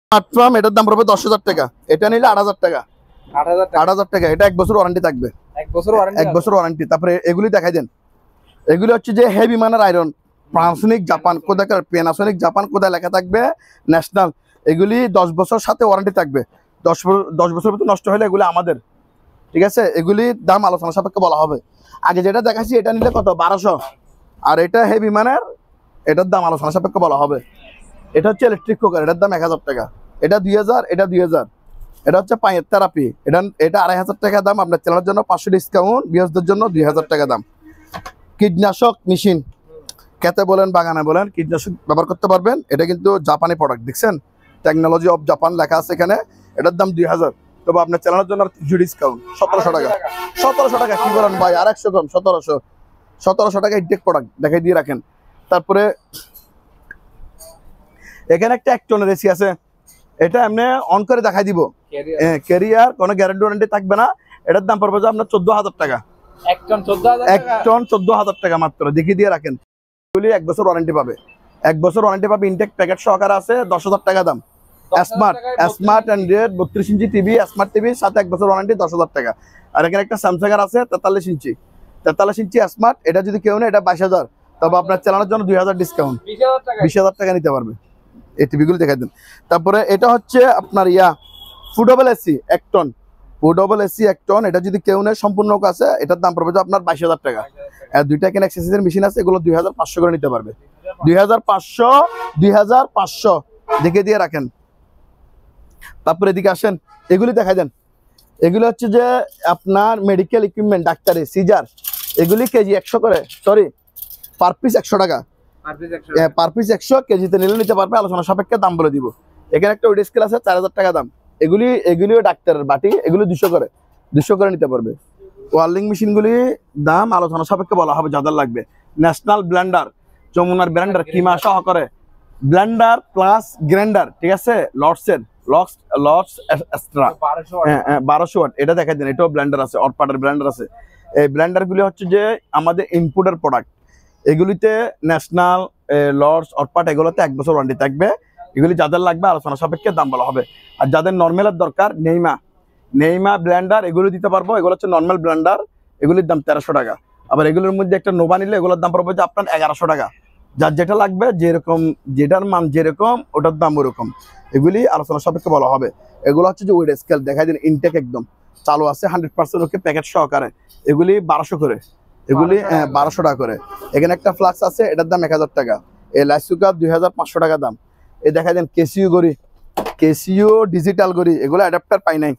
স্মার্টফোন, এটার দাম পড়বে 10000 টাকা। এটা নিলে 8000 টাকা। 8000 টাকা। এটা 1 বছর ওয়ারেন্টি থাকবে। 1 বছর ওয়ারেন্টি, 1 বছর ওয়ারেন্টি। তারপরে এগুলি দেখাই দেন, এগুলি হচ্ছে যে হেভি মানের আয়রন, প্যানাসোনিক জাপান, কোথায় প্যানাসোনিক জাপান কোথায় লেখা থাকবে ন্যাশনাল। এগুলি 10 বছর সাথে ওয়ারেন্টি থাকবে। 10 বছর ভিতরে নষ্ট হলে এগুলি আমাদের, ঠিক আছে। এগুলির দাম আলোচনা সাপেক্ষে বলা হবে। আগে যেটা দেখাচ্ছি এটা নিলে কত 1200, আর এটা হেভি মানের, এটার দাম আলোচনা সাপেক্ষে বলা হবে। এটা হচ্ছে ইলেকট্রিক কুকার, এটার দাম 1000 টাকা, এটা 2000, এটা 2000। এটা হচ্ছে পায়ের থেরাপি, এটা 2500 টাকা দাম। আপনার চ্যানেলের জন্য 500 ডিসকাউন্ট, বিয়াসদের জন্য 2000 টাকা দাম। কীটনাশক মেশিন, খেতে বলেন বাগানে বলেন কীটনাশক ব্যবহার করতে পারবেন। এটা কিন্তু জাপানি প্রোডাক্ট, দেখছেন টেকনোলজি অফ জাপান লেখা আছে এখানে। এটার দাম 2000, তবে আপনার চ্যানেলের জন্য 30 ডিসকাউন্ট, 1700 টাকা। 1700 টাকা কি বলেন ভাই, আর 100 কম, 1700 টাকা ইনটেক প্রোডাক্ট দেখাই দিয়ে রাখেন। তারপরে এখানে একটা 1 টনের এসি আছে, এটা এমনি অন করে দেখাই দিব। ক্যারিয়ার কোনো গ্যারান্টি ওয়ারেন্টি থাকবে না। এটার দাম পড়বে যে আপনার 14000 টাকা। 1 টন 14000 1 টন 14000 টাকা মাত্র, দেখিয়ে দিয়ে রাখেন। এগুলি 1 বছর ওয়ারেন্টি পাবে, 1 বছর ওয়ারেন্টি পাবে। ইনটেক প্যাকেট সহকারে আছে, 10000 টাকা দাম। Smart Android 32 inch TV, smart TV সাথে 1 বছর ওয়ারেন্টি, 10000 টাকা। আর এখানে একটা স্যামসাং এর আছে 43 ইঞ্চি স্মার্ট, এটা যদি কেউ নেয় এটা 22000, তবে আপনার চালানোর জন্য 2000 ডিসকাউন্ট, 20000 টাকা নিতে পারবে। এই টিভিগুলো দেখাই দেন। তারপরে এটা হচ্ছে আপনার ফুডেবল এসি 1 টন, ফুডেবল এসি 1 টন, এটা যদি কেউ নেয় সম্পূর্ণ আছে, এটার দাম পড়বে আপনার 22000 টাকা। আর দুইটা এখানে এক্সারসাইজের মেশিন আছে, এগুলো 2500 করে নিতে পারবে। 2500 দেখে দিয়ে রাখেন। তারপরে এদিকে আসেন, এগুলি দেখাই দেন। এগুলো হচ্ছে যে আপনার মেডিকেল ইকুইপমেন্ট, ডাক্তারি সিজার, এগুলি কেজি 100 করে, সরি পার পিস 100 টাকা, পার পিস 100, কেজিতে নিলে নিতে পারবে, আলোচনা সাপেক্ষে দাম বলে দিব। এখানে একটা ওয়েট স্কেল আছে 4000 টাকা দাম। এগুলিও ডাক্তারের বাটি, এগুলি 200 করে নিতে পারবে। ওয়ার্লিং মেশিনগুলি দাম আলোচনা সাপেক্ষে বলা হবে যাদের লাগবে। ন্যাশনাল ব্লেন্ডার, যমুনার ব্লেন্ডার, কিমা সহকারে ব্লেন্ডার প্লাস গ্রাইন্ডার, ঠিক আছে, লটস এক্সট্রা 1200 ওয়াট। এটা দেখাই দেন, এটাও ব্লেন্ডার আছে, অটপাটের ব্লেন্ডার আছে। এই ব্লেন্ডারগুলি হচ্ছে যে আমাদের ইনপুটের প্রোডাক্ট। এগুলিতে ন্যাশনাল, লর্ডস, অটপাট, এগুলোতে 1 বছর ওয়ারেন্টি থাকবে। এগুলি যাদের লাগবে আলোচনা সাপেক্ষে দাম বলা হবে। আর যাদের নর্মালের দরকার, নেইমা ব্লেন্ডার, এগুলো দিতে পারবো। এগুলো হচ্ছে নর্মাল ব্লেন্ডার, এগুলির দাম 1300 টাকা। আবার এগুলোর মধ্যে একটা নোভা নিলে এগুলোর দাম পড়বে যে আপনার 1100 টাকা। যার যেটা লাগবে, যেরকম যেটার মান যেরকম, ওটার দাম ওরকম। এগুলি আলোচনা সাপেক্ষে বলা হবে। এগুলো হচ্ছে যে ওয়েট স্কেল দেখাই দিন, ইনটেক একদম চালু আছে 100% ওকে, প্যাকেট সহকারে। এগুলি 1200 করে, এগুলি 1200 টাকা করে। এখানে একটা ফ্লাক্স আছে, এটার দাম 1000 টাকা। এই রাইস কুকার 2500 টাকা দাম। এই দেখাই দেন কেসিও ডিজিটাল গড়ি, এগুলো অ্যাডাপ্টার পাই নাই,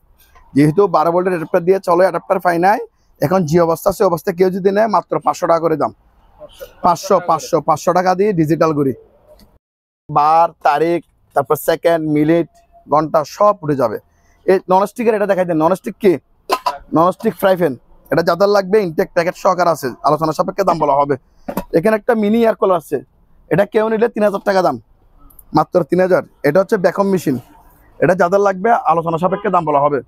যেহেতু 12 ভোল্টের অ্যাডাপ্টার দিয়ে চলে, অ্যাডাপ্টার পাই নাই। এখন যে অবস্থা সে অবস্থায় কেউ যদি নেয় মাত্র 500 টাকা করে দাম। 500 টাকা দিয়ে ডিজিটাল গড়ি, বার, তারিখ, তারপর সেকেন্ড, মিনিট, ঘন্টা সব উঠে যাবে। এই ননস্টিকের এটা দেখাই দেন, ননস্টিক ফ্রাই প্যান, এটা যাদের লাগবে ইনটেক প্যাকেট সহকার আছে, আলোচনা সাপেক্ষে দাম বলা হবে। এখানে একটা মিনি এয়ার কুলার আছে, এটা কেউ নিলে 3000 টাকা দাম, মাত্র 3000। এটা হচ্ছে ভ্যাকুয়াম মেশিন, এটা যাদের লাগবে আলোচনা সাপেক্ষে দাম বলা হবে।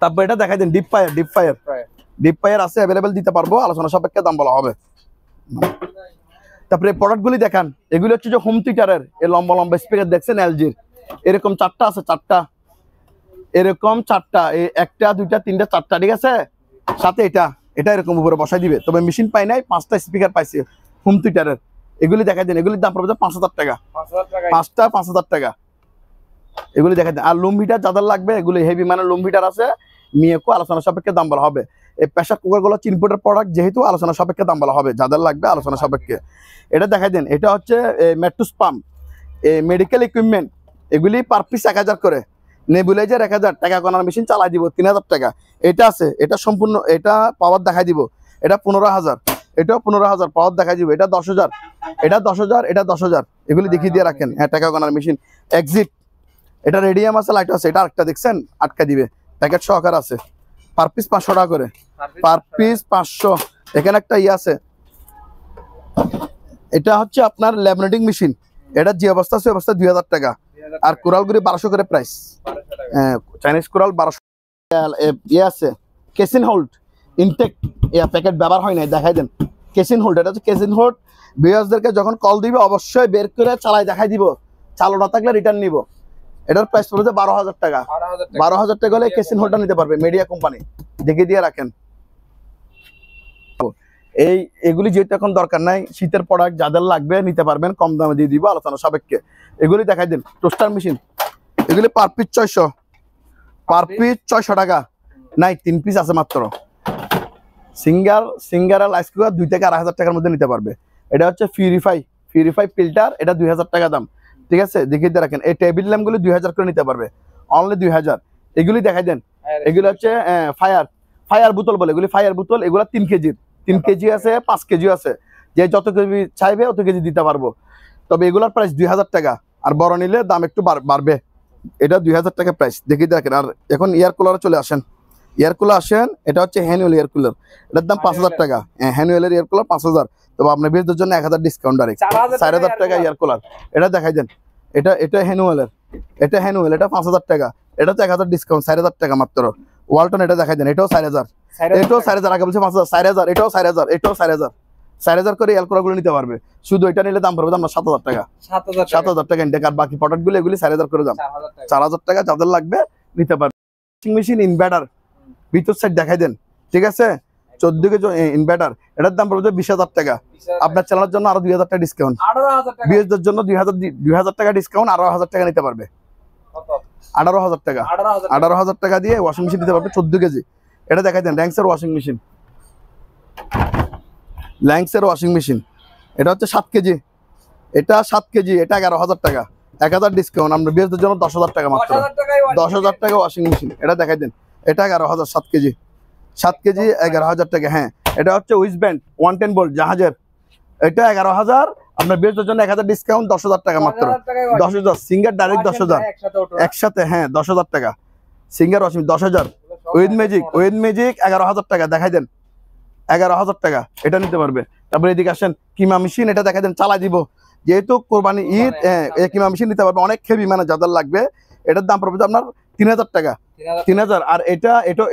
তারপর এটা দেখাই দেন, ডিপ ফায়ার আছে, অ্যাভেলেবেল দিতে পারবো, আলোচনা সাপেক্ষে দাম বলা হবে। তারপরে প্রোডাক্টগুলি দেখান, এগুলি হচ্ছে যে হোম থিয়েটারের এই লম্বা স্পিকার দেখছেন এলজির, এরকম 4টা আছে, 4টা, এরকম 4টা, এই 1টা 2টা 3টা 4টা, ঠিক আছে। সাথে এটা এরকম উপরে বসাই দিবে। তবে মেশিন পাই নাই, 5টা স্পিকার পাইছে হোম থিয়েটারের। এগুলি দেখাই দেন, এগুলির দাম পড়বে 5000 টাকা, 5টা 5000 টাকা। এগুলি দেখাই দেন। আর লুম হিটার যাদের লাগবে, এগুলি হেভি মানের লুম হিটার আছে, মিয়াকো, আলোচনা সাপেক্ষে দাম বলা হবে। এই প্রেসার কুকারগুলো ইনপুটের প্রোডাক্ট, যেহেতু আলোচনা সাপেক্ষে দাম বলা হবে, যাদের লাগবে আলোচনা সাপেক্ষে। এটা দেখাই দেন, এটা হচ্ছে মেট্রোস পাম্প, মেডিকেল ইকুইপমেন্ট, এগুলি পার পিস 1000 করে। নেবুলাইজার 1000 টাকা, কোনার মেশিন চালাই দিব 3000 টাকা। এটা আছে, এটা সম্পূর্ণ, এটা পাওয়ার দেখাই দিব, এটা 15000, এটাও 15000 পাওয়ার দেখাই দিব। এটা 10000, এটা 10000, এটা 10000। এগুলি দেখিয়ে দিয়ে রাখেন। টাকা কোনার মেশিন এক্সিট, এটা রেডিয়াম আছে, লাইট আছে, এটা আরেকটা দেখছেন আটকা দিবে, প্যাকেট সহকার আছে, পার পিস 500 টাকা করে, পার পিস 500। এখানে একটা আছে, এটা হচ্ছে আপনার ল্যামিনেটিং মেশিন, এটা যে অবস্থা সে অবস্থা 2000 টাকা। আর কোরালগুলি 1200 করে প্রাইস, চাইনিজ কোরাল 1200। আছে কেসিন হোল্ড ইনটেক, প্যাকেট ব্যবহার হয় নাই, দেখাই দেন কেসিন হোল্ড। এটা হচ্ছে কেসিন হোল্ড, ভিউয়ার্সদেরকে যখন কল দিবে অবশ্যই বের করে চালাই দেখাই দিব, চালু না থাকলে রিটার্ন নিব। এটার প্রাইস পড়বে 12000 টাকা, 12000 টাকা হলে কেসিন হোল্ডটা নিতে পারবে, মিডিয়া কোম্পানি। দেখে দিয়ে রাখেন। এই এগুলি যেহেতু এখন দরকার নাই, শীতের প্রোডাক্ট যাদের লাগবে নিতে পারবেন, কম দামে দিয়ে দিব আলোচনা সাপেক্ষে। এগুলি দেখাই দেন টোস্টার মেশিন, এগুলি পার পিস 600, পার পিস 600 টাকা। নাই 3 পিস আছে মাত্র। সিঙ্গার আর রাইস কুকার 2 থেকে 2,500 টাকার মধ্যে নিতে পারবে। এটা হচ্ছে পিউরিফাই ফিল্টার, এটা 2,000 টাকা দাম, ঠিক আছে। দেখিয়ে দিয়ে রাখেন। এই টেবিল ল্যাম্পগুলি 2,000 করে নিতে পারবে, অনলি 2,000। এগুলি দেখাই দেন, এগুলো হচ্ছে ফায়ার বোতল বলে, এগুলি ফায়ার বোতল। এগুলো 3 কেজির, 3 কেজি আছে, 5 কেজি আছে। যে যত কেজি চাইবে অত কেজি দিতে পারবো। তবে এগুলোর প্রাইস 2,000 টাকা, আর বড় নিলে দাম একটু বাড়বে। এটা 2,000 টাকা প্রাইস, দেখিয়ে দেখেন। আর এখন এয়ার কুলারে চলে আসেন। এটা হচ্ছে হ্যানুয়াল এয়ার কুলার, এটার দাম 5,000 টাকা। হ্যানুয়ালের এয়ার কুলার 5,000। তবে আপনার বিয়ের জন্য 1,000 ডিসকাউন্ট ডাইরেক্ট, 4,000 টাকা এয়ার কুলার। এটা দেখাই দেন, এটা হ্যানুয়ালের, এটা 5,000 টাকা। এটা তো 1,000 ডিসকাউন্ট, 4,000 টাকা মাত্র। ওয়ালটন এটা দেখাই দেন, এটাও 4,000, এটাও 4,000। আগে বলছে 5,000, 4,000, এটাও 4,000, এটাও 4,000। 4,000 করে এয়ার কুলার গুলো নিতে পারবে। শুধু এটা নিলে দাম পড়বে আপনার 7,000 টাকা, 7,000 টাকা ইনটেক। আর বাকি প্রোডাক্ট গুলো এগুলি 4,000 করে দাম, 4,000 টাকা। যাদের লাগবে নিতে পারবে। ওয়াশিং মেশিন ইনভার্টার ভিতর সাইড দেখাই দেন, ঠিক আছে। 14 কেজি ইনভার্টার, এটার দাম পড়বে 20,000 টাকা। আপনার চালানোর জন্য আরো 2,000 টাকা ডিসকাউন্ট, বিয়ের জন্য 2,000 টাকা ডিসকাউন্ট, 18,000 টাকা নিতে পারবে। 18,000 টাকা, 18,000 টাকা দিয়ে ওয়াশিং মেশিন নিতে পারবে 14 কেজি। এটা দেখাই দেন, ল্যাংসের ওয়াশিং মেশিন, এটা হচ্ছে 7 কেজি, এটা 7 কেজি, এটা 11,000 টাকা, 1,000 ডিসকাউন্ট। আমরা বিয়ের জন্য 10,000 টাকা মাত্র, 10,000 টাকা ওয়াশিং মেশিন। এটা দেখাই দেন, এটা 11,000, 7 কেজি, 7 কেজি 11,000 টাকা। হ্যাঁ, এটা হচ্ছে উইস্ট ব্যান্ড 110 ভোল্ট জাহাজের, এটা 11,000। আপনার বিয়ের জন্য 1,000 ডিসকাউন্ট, 10,000 টাকা মাত্র, 10,000। সিঙ্গার ডাইরেক্ট 10,000 একসাথে, হ্যাঁ 10,000 টাকা সিঙ্গার ওয়াশিং, 10,000। উইথ ম্যাজিক 11,000 টাকা, দেখাই দেন 11,000 টাকা, এটা নিতে পারবে। তারপরে এদিকে আসেন, কিমা মেশিন, এটা দেখাই দেন, চালা দিব যেহেতু কোরবানি ঈদ। এই কিমা মেশিন নিতে পারবে, অনেক হেভি, মানে যাদের লাগবে। এটার দাম পড়বে আপনার 3,000 টাকা, 3,000। আর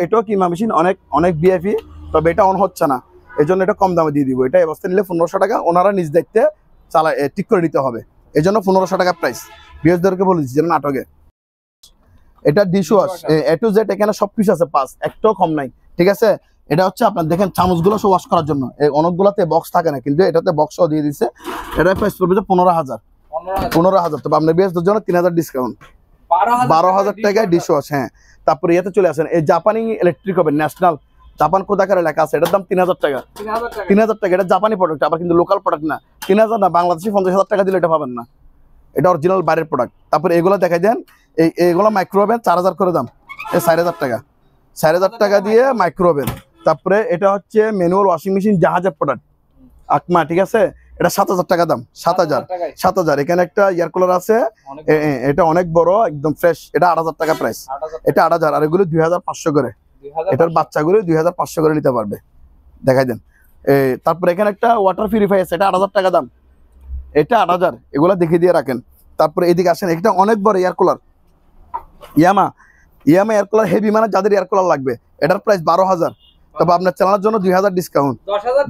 এটাও কিমা মেশিন, অনেক বিএফি, তবে এটা অন হচ্ছে না, এই জন্য এটা কম দামে দিয়ে দিব। এটা অবস্থা নিলে 1,500 টাকা, ওনারা নিজ দায়িত্বে ঠিক করে দিতে হবে, এই জন্য 1,500 টাকা প্রাইস। বিএসদেরকে বলে দিচ্ছি যেন নাটকে। এটা dish wash A to Z, এখানে সবকিছু আছে, 5 একটাও কম নাই, ঠিক আছে। এটা হচ্ছে আপনার দেখেন চামচগুলো সব ওয়াশ করার জন্য। অনেকগুলোতে বক্স থাকে না, কিন্তু এটাতে বক্সও দিয়ে দিচ্ছে। এটা প্রাইস পড়বে 15,000। তবে আপনার বিএসদের জন্য 3,000 ডিসকাউন্ট, 12,000 টাকায় ডিশ ওয়াশ। হ্যাঁ, তারপরে ইয়েতে চলে আসেন, এই জাপানি ইলেকট্রিক ওভেন ন্যাশনাল, জাপান কোথাকার লেখা আছে, এটার দাম 3,000 টাকা, 3,000 টাকা। এটা জাপানি প্রোডাক্ট, আবার কিন্তু লোকাল প্রোডাক্ট না। 3,000 না, বাংলাদেশি 50,000 টাকা দিলে এটা পাবেন না, এটা অরিজিনাল বাইরের প্রোডাক্ট। তারপরে এগুলো দেখাই দেন, এইগুলো মাইক্রো ওভেন 4,000 করে দাম, 4,000 টাকা, 4,000 টাকা দিয়ে মাইক্রো ওভেন। তারপরে এটা হচ্ছে ম্যানুয়াল ওয়াশিং মেশিন জাহাজের প্রোডাক্ট আকমা, ঠিক আছে। এটা 7,000 টাকা দাম, 7,000। এখানে একটা এয়ার কুলার আছে, এটা অনেক বড়, একদম ফ্রেশ, এটা 8,000 টাকা প্রাইস, এটা 8,000। আর এগুলো 2,500 করে, এটার বাচ্চাগুলো 2,500 করে নিতে পারবে, দেখাই দেন। তারপরে এখানে একটা ওয়াটার পিউরিফায়ার আছে, এটা 8,000 টাকা দাম, এটা 8,000। এগুলা দেখিয়ে দিয়ে রাখেন। তারপরে এদিকে আসেন, এটা অনেক বড় এয়ার কুলার, ইয়ামা এয়ার কুলার হেভি, মানে যাদের এয়ার কুলার লাগবে। এটার প্রাইস 12,000, তবে আপনার চালানোর জন্য 2,000 ডিসকাউন্ট,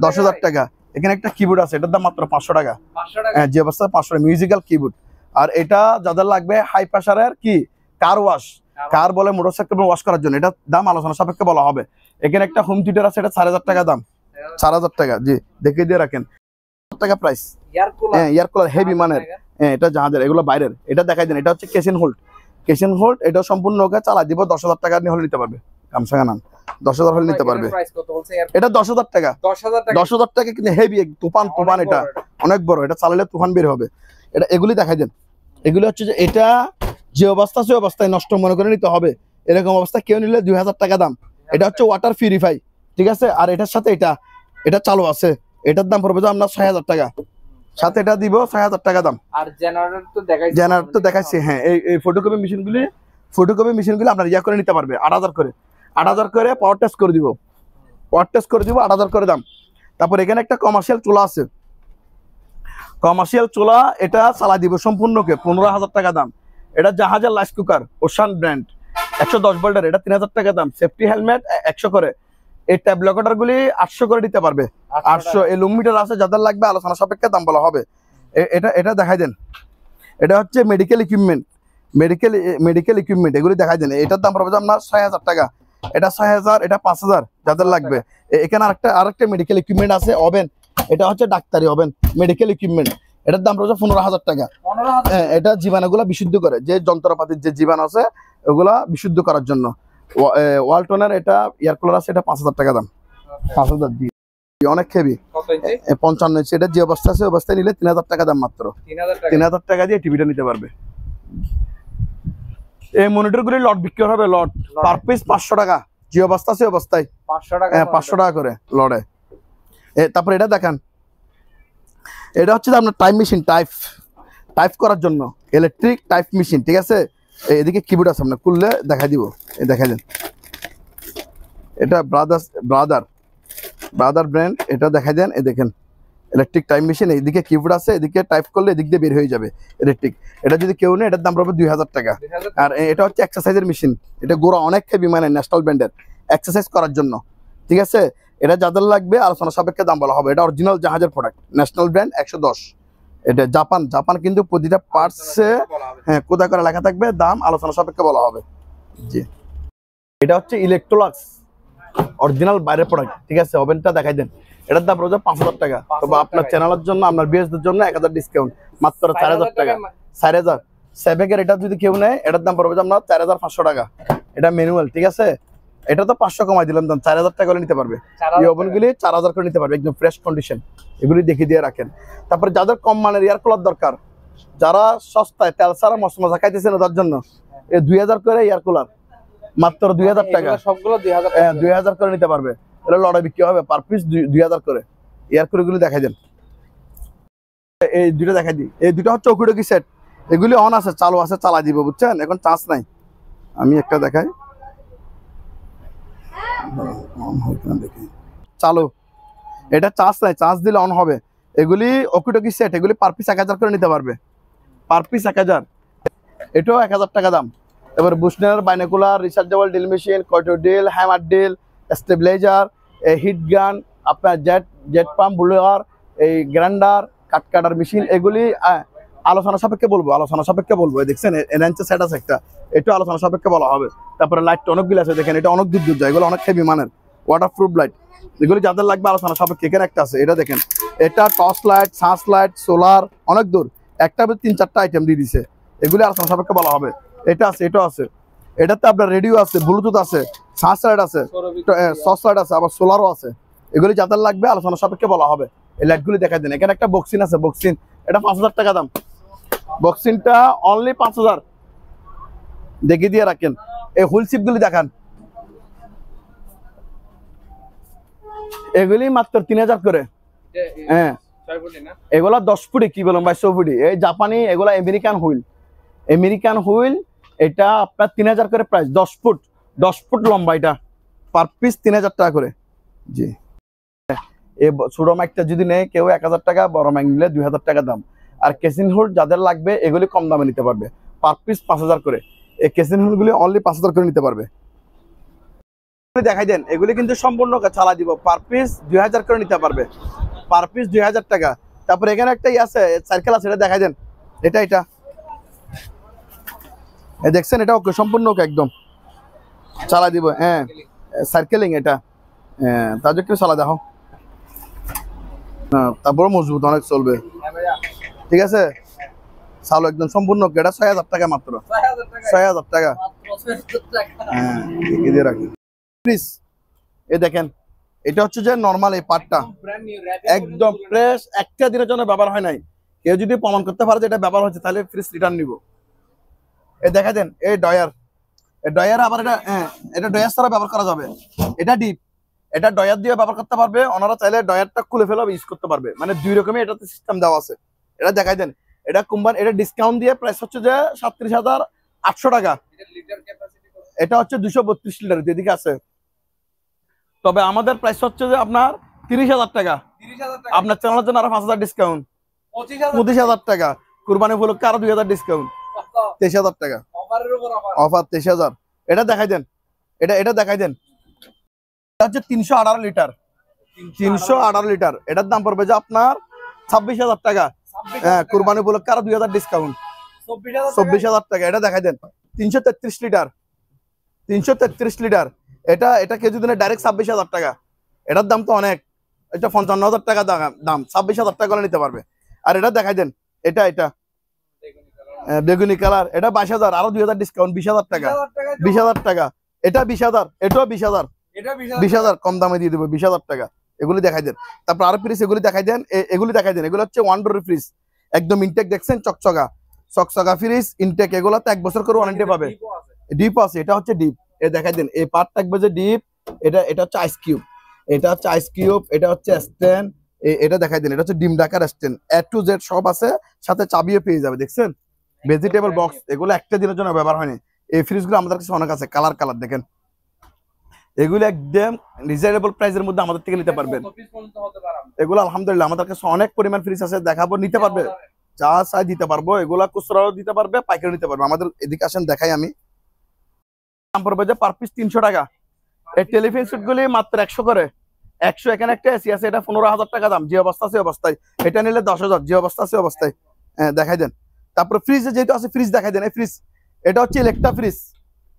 10,000 টাকা। এখানে একটা কিবোর্ড আছে, এটার দাম মাত্র 500 টাকা, হ্যাঁ যে অবস্থা 500, মিউজিক্যাল কিবোর্ড। আর এটা যাদের লাগবে হাই প্রেসারের কার ওয়াশ, কার বলে মোটরসাইকেল ওয়াশ করার জন্য, এটার দাম আলোচনা সাপেক্ষে বলা হবে। এখানে একটা হোম থিয়েটার আছে, এটা 4,000 টাকা দাম, 4,000 টাকা, জি দেখিয়ে দিয়ে রাখেন, টাকা প্রাইস। হ্যাঁ, এয়ার কুলার হেভি মানের, হ্যাঁ এটা জাহাজের, এগুলো বাইরের। এটা দেখাই দেন, এটা হচ্ছে কেশন হোল্ড, এটা সম্পূর্ণ ওকে চালা দিব, 10,000 টাকা হলে নিতে পারবে। গামছা গানান 10,000 হলে নিতে পারবে। এটা 10,000 টাকা, 10,000 টাকা, কিন্তু হেভি তুফান, এটা অনেক বড়, এটা চালালে তুফান বের হবে। এটা এগুলি দেখাই দেন, এগুলি হচ্ছে যে এটা যে অবস্থা সে অবস্থায় নষ্ট মনে করে নিতে হবে, এরকম অবস্থা কেউ নিলে 2,000 টাকা দাম। এটা হচ্ছে ওয়াটার পিউরিফাই, ঠিক আছে। আর এটার সাথে এটা চালু আছে, এটার দাম পড়বে আপনার 6,000 টাকা, সাথে এটা দিব 6,000 টাকা দাম। আর জেনারেটর তো দেখাইছি। হ্যাঁ, এই ফটোকপি মেশিনগুলো আপনার ইয়া করে নিতে পারবে, 8,000 করে পাওয়ার টেস্ট করে দিব, 8,000 করে দাম। তারপর এখানে একটা কমার্শিয়াল চুলা, এটা চালা দিব সম্পূর্ণকে 15,000 টাকা দাম। এটা জাহাজের রাইস কুকার, ওশান ব্র্যান্ড, 110 ভোল্টের, এটা 3,000 টাকা দাম। সেফটি হেলমেট 100 করে। এই ট্যাব লকেটার গুলি 800 করে দিতে পারবে, 800। এই লুমিটার আছে, যাদের লাগবে আলোচনা সাপেক্ষে দাম বলা হবে। এটা দেখাই দেন, এটা হচ্ছে মেডিকেল ইকুইপমেন্ট, এগুলি দেখাই দেন। এটার দাম পড়বে আপনার 6,000 টাকা। এটা 6000, এটা 5000 যাদের লাগবে। এখানে আরেকটা মেডিকেল ইকুইপমেন্ট আছে, ওভেন। এটা হচ্ছে ডাক্তারি ওভেন, মেডিকেল ইকুইপমেন্ট। এটার দাম রয়েছে 15000 টাকা। হ্যাঁ, এটা জীবাণুগুলা বিশুদ্ধ করে, যে যন্ত্রপাতির যে জীবাণু আছে ওগুলা বিশুদ্ধ করার জন্য। ওয়ালটনের এটা এয়ার কুলার আছে, এটা 5000 টাকা দাম। 5000 দিয়ে অনেক হেভি, 55 ইঞ্চি। এটা যে অবস্থা আছে অবস্থায় নিলে 3000 টাকা দাম মাত্র। 3000 টাকা দিয়ে টিভিটা নিতে পারবে। এই মনিটর গুলি লট বিক্রি হবে, লট পার পিস 500 টাকা। যে অবস্থা আছে অবস্থায় 500 টাকা। হ্যাঁ, 500 টাকা করে লড়ে। তারপর এটা দেখেন, এটা হচ্ছে আপনার টাইপ মেশিন, টাইপ করার জন্য ইলেকট্রিক টাইপ মেশিন, ঠিক আছে। এদিকে কিবোর্ড আছে, আপনার খুললে দেখা দিব। দেখা দেন, এটা ব্রাদার ব্র্যান্ড, এটা দেখা দেন। দেখেন ইলেকট্রিক টাইপ মেশিন, এইদিকে কিবোর্ড আছে, এদিকে টাইপ করলে এদিক দিয়ে বের হয়ে যাবে ইলেকট্রিক। এটা যদি কেউ নেই, এটার দাম পড়বে 2000 টাকা। আর এটা হচ্ছে এক্সারসাইজের মেশিন, এটা গোড়া অনেক হেভি, মানে ন্যাশনাল ব্র্যান্ডের, এক্সারসাইজ করার জন্য, ঠিক আছে। এটা যাদের লাগবে আলোচনা সাপেক্ষে দাম বলা হবে। এটা অরিজিনাল জাহাজের প্রোডাক্ট, ন্যাশনাল ব্র্যান্ড, 110। এটা জাপান কিন্তু প্রতিটা পার্টসে হ্যাঁ কোথা করে লেখা থাকবে, দাম আলোচনা সাপেক্ষে বলা হবে। জি, এটা হচ্ছে ইলেকট্রোলাক্স, অরিজিনাল বাইরের প্রোডাক্ট, ঠিক আছে। ওভেনটা দেখাই দেন, এটার দাম রয়েছে 5000 টাকা। তবে আপনার চ্যানেলের জন্য, আপনার বিএসদের জন্য 1000 ডিসকাউন্ট, মাত্র 4000 টাকা। 4000 সেভেকের এটা যদি কেউ নেয়, এটার দাম পড়বে আপনার 4500 টাকা। এটা ম্যানুয়াল, ঠিক আছে। এটা তো 500 কমাই দিলাম দাম, 4000 টাকা করে নিতে পারবে। এই ওভেনগুলি 4000 করে নিতে পারবে, একদম ফ্রেশ কন্ডিশন। এগুলি দেখে দিয়ে রাখেন। তারপরে যাদের কম মানের এয়ার কুলার দরকার, যারা সস্তায় তেল ছাড়া মশা খাইতেছেন, তার জন্য এই 2000 করে এয়ার কুলার, মাত্র 2000 টাকা। সবগুলো 2000। 2000 করে নিতে পারবে। এটা লড়াই বিক্রি হবে পার পিস 2000 করে। এয়ার কুলার গুলি দেখাই দেন, এই দুটো দেখাই দিই। এই দুটো হচ্ছে ওকিডকি সেট, এগুলি অন আছে, চালু আছে, চালাই দিব, বুঝছেন। এখন চার্জ নাই, আমি একটা দেখাই, চালু। এটা চার্জ নাই, চার্জ দিলে অন হবে। এগুলি ওকিডকি সেট, এগুলি পার পিস 1000 করে নিতে পারবে, পার পিস 1000। এটাও 1000 টাকা দাম। এবার Bushnell binocular, rechargeable drill machine, কয়টো drill, hammer drill, stabiliser, heat gun, আপনার জেট পাম্প, ব্লোয়ার, এই গ্রাইন্ডার, কাটার মেশিন, এগুলি আলোচনা সাপেক্ষে বলবো। দেখছেন এনএনচে সেট আছে একটা, এটা আলোচনা সাপেক্ষে বলা হবে। তারপরে লাইট অনেকগুলো আছে, দেখেন এটা অনেক দূর যায়, এগুলো অনেক হেভি মানের, ওয়াটারপ্রুফ লাইট। এগুলি যাদের লাগবে আলোচনা সাপেক্ষে, এখানে একটা আছে, এটা দেখেন, এটা torch light, search light, solar, অনেক দূর, একটা 3-4টা আইটেম দিয়ে দিছে। এগুলি আলোচনা সাপেক্ষে বলা হবে। এটা আছে, এটাও আছে। এটাতে আপনার রেডিও আছে, ব্লুটুথ আছে, সার্চ লাইট আছে, টর্চ লাইট আছে, আবার সোলারও আছে। এগুলি যাদের লাগবে আলোচনা সাপেক্ষে বলা হবে। এই লাইটগুলি দেখা দেন। এখানে একটা বক্সিন আছে, বক্সিন, এটা 5000 টাকা দাম। বক্সিনটা অনলি 5000 দেখে দিয়ে রাখেন। এই হুইল সিপগুলি দেখান, এগুলি মাত্র 3000 করে। হ্যাঁ, এগুলা 10 ফুটি, কি বলুন ভাই, 100 ফুটি। এই জাপানি, এগুলা আমেরিকান হুইল। এটা আপনার 3000 করে প্রাইস, 10 ফুট লম্বা। এটা পার পিস 3000 টাকা করে। জি, এই ছোট মাইকটা যদি নেয় কেউ 1000 টাকা, বড় মাইক নিলে 2000 টাকা দাম। আর কেসিন হুড যাদের লাগবে, এগুলি কম দামে নিতে পারবে, পার পিস 5000 করে। এই কেসিন হুডগুলি অনলি 5000 করে নিতে পারবে। দেখাই দেন, এগুলি কিন্তু সম্পূর্ণ চালা দিব, পার পিস 2000 করে নিতে পারবে, পার পিস 2000 টাকা। তারপর এখানে একটা আছে, সার্কেল আছে, এটা দেখাই দেন। এটা দেখছেন, এটা ওকে, সম্পূর্ণ ওকে, একদম চালা দিব। হ্যাঁ, সার্কেলিং এটা, হ্যাঁ, তাদের একটু চালা দেখো। হ্যাঁ, তারপরে মজবুত, অনেক চলবে, ঠিক আছে। চালু একদম সম্পূর্ণ, এটা 6000 টাকা মাত্র, 6000 টাকা। হ্যাঁ, দিয়ে রাখেন। এই দেখেন, এটা হচ্ছে যে নরমাল এই পার্টটা একদম ফ্রেশ, একটা দিনের জন্য ব্যবহার হয় নাই। কেউ যদি প্রমাণ করতে পারে যে এটা ব্যবহার হচ্ছে, তাহলে ফ্রিজ রিটার্ন নিব। এই দেখা দেন, এই ডয়ার আবার এটা, হ্যাঁ, এটা ডয়ার ছাড়া ব্যবহার করা যাবে। এটা ডিপ, এটা ডয়ার দিয়ে ব্যবহার করতে পারবে। ওনারা চাইলে ডয়ারটা খুলে ফেলে ইউজ করতে পারবে, মানে 2 রকমের এটাতে সিস্টেম দেওয়া আছে। এটা দেখাই দেন, এটা কোম্পানি, এটা ডিসকাউন্ট দিয়ে প্রাইস হচ্ছে যে 37800 টাকা। এটা হচ্ছে 232 লিটার, এদিকে আছে। তবে আমাদের প্রাইস হচ্ছে যে আপনার 30000 টাকা। আপনার চ্যানেলের জন্য আরো 5000 ডিসকাউন্ট, 25000 টাকা। কুরবানি উপলক্ষে আরো 2000 ডিসকাউন্ট, 23000 টাকা অফার, 23000। এটা দেখাই দেন, এটা দেখাই দেন। এটা হচ্ছে 318 লিটার, 318 লিটার। এটার দাম পড়বে যে আপনার 26000 টাকা। হ্যাঁ, কুরবানি উপলক্ষে আরো 2000 ডিসকাউন্ট, 24000 টাকা। এটা দেখাই দেন, 333 লিটার, 333 লিটার। এটা এটা কেজি দিনে ডাইরেক্ট 26,000 টাকা। এটার দাম তো অনেক, এটা 55,000 টাকা দাম, 26,000 টাকা করে নিতে পারবে। আর এটা দেখাই দেন, এটা এটা বেগুনি কালার, এটা 22,000, আরো 2,000 ডিসকাউন্ট, 20,000 টাকা, 20,000 টাকা। এটা 20,000, এটাও 20,000, 20,000 কম দামে দিয়ে দেবো, 20,000 টাকা। এগুলি দেখাই দেন। তারপর আরো ফ্রিজ এগুলি দেখাই দেন, এগুলি দেখাই দেন। এগুলো হচ্ছে ওয়ান ডোর ফ্রিজ, একদম ইনটেক দেখছেন, চকচকা চকচকা ফ্রিজ ইনটেক। এগুলো তো 1 বছর করে ওয়ারেন্টি পাবে। ডিপ আছে, এটা হচ্ছে ডিপ। এ দেখাই দেন, এই পার্ট থাকবে যে ডিপ, এটা হচ্ছে আইস কিউব, এটা হচ্ছে আইস কিউব, এটা হচ্ছে স্ট্যান্ড, এটা দেখাই দেন, এটা হচ্ছে ডিম ডাকার স্ট্যান্ড, A to Z সব আছে, সাথে চাবিও পেয়ে যাবে। দেখছেন ভেজিটেবল বক্স, এগুলো একটা দিনের জন্য ব্যবহার হয়নি। এই ফ্রিজগুলো আমাদের কাছে অনেক আছে, কালার কালার দেখেন। এগুলো একদম রিজনেবল প্রাইসের মধ্যে আমাদের থেকে নিতে পারবেন। এগুলো আলহামদুলিল্লাহ আমাদের কাছে অনেক পরিমাণ ফ্রিজ আছে, দেখাবো, নিতে পারবে, যা চাই দিতে পারবো। এগুলা খুচরাও দিতে পারবে, পাইকারি নিতে পারবে। আমাদের এদিকে আসেন, দেখাই আমি। দাম পড়বে যে পার পিস 300 টাকা। এই টেলিফোন সেট গুলি মাত্র 100 করে, 100। এখানে একটা এসি আছে, এটা 15,000 টাকা দাম, যে অবস্থা আছে অবস্থায়। এটা নিলে 10,000, যে অবস্থা আছে অবস্থায়। হ্যাঁ দেখাই দেন। তারপর ফ্রিজে যেহেতু আছে, ফ্রিজ দেখাই দেন। এই ফ্রিজ, এটা হচ্ছে ইলেকট্রা ফ্রিজ,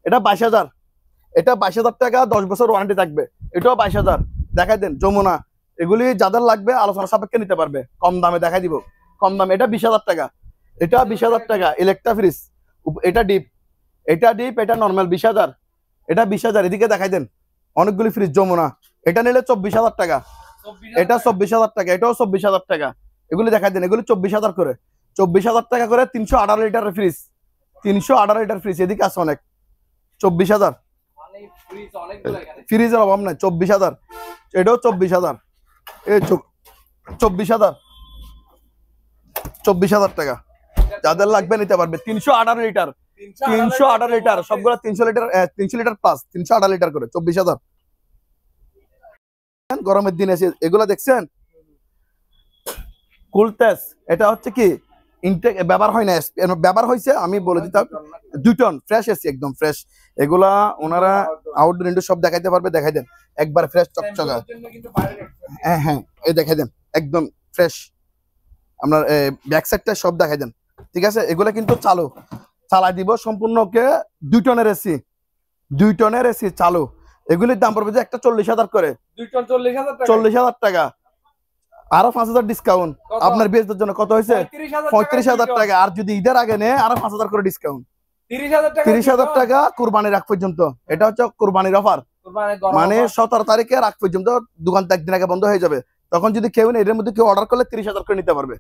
এটা 22,000, এটা 22,000 টাকা, 10 বছর ওয়ারেন্টি থাকবে। এটাও 22,000, দেখাই দেন। যমুনা, এগুলি যাদের লাগবে আলোচনা সাপেক্ষে নিতে পারবে, কম দামে দেখাই দিব, কম দামে। এটা 20,000 টাকা, এটা 20,000 টাকা ইলেকট্রা ফ্রিজ। এটা ডিপ, এটা ডিপ, এটা নর্মাল 20,000, এটা 20,000। এদিকে দেখাই দেন অনেকগুলি ফ্রিজ। যমুনা, এটা নিলে 24,000 টাকা, এটা 24,000 টাকা, এটাও 24,000 টাকা। এগুলি দেখাই দেন, এগুলি 24,000 করে, 24,000 টাকা করে। 318 লিটারের ফ্রিজ, 318 লিটার ফ্রিজ। এদিকে আছে অনেক, 24,000। ফ্রিজের অভাব নাই, 24,000। এটাও 24,000, এই 24,000, 24,000 টাকা। যাদের লাগবে নিতে পারবে। 318 লিটার, 318 লিটার, সবগুলো 300 লিটার, 300 লিটার প্লাস, 318 লিটার করে, 24,000। গরমের দিন এসে এগুলো দেখছেন, কুলটেস, এটা হচ্ছে কি ইনটেক, ব্যবহার হয় না, ব্যবহার হয়েছে, আমি বলে দিতাম 2 টন ফ্রেশ এসি, একদম ফ্রেশ। এগুলা ওনারা আউটডোর ইনডোর সব দেখাইতে পারবে, দেখাই দেন একবার ফ্রেশ চকচকা। হ্যাঁ হ্যাঁ, এই দেখাই দেন একদম ফ্রেশ। আপনার ব্যাক সাইডটা সব দেখাই দেন, ঠিক আছে। এগুলা কিন্তু চালু, চালাই দিব সম্পূর্ণকে। 2 টনের এসি, 2 টনের এসি চালু। এগুলির দাম পড়বে যে একটা 40,000 করে, 2 টন 40,000 টাকা, 40,000 টাকা, আরো 5,000 ডিসকাউন্ট। আপনার বিয়ের জন্য কত হয়েছে? 35,000 টাকা। আর যদি ঈদের আগে নেয় আরো 5,000 করে ডিসকাউন্ট, 30,000 টাকা কুরবানির আগ পর্যন্ত। এটা হচ্ছে কুরবানির অফার, মানে 17 তারিখের আগ পর্যন্ত। দোকান তো একদিন আগে বন্ধ হয়ে যাবে, তখন যদি কেউ নেই, এর মধ্যে কেউ অর্ডার করলে 30,000 করে নিতে পারবে।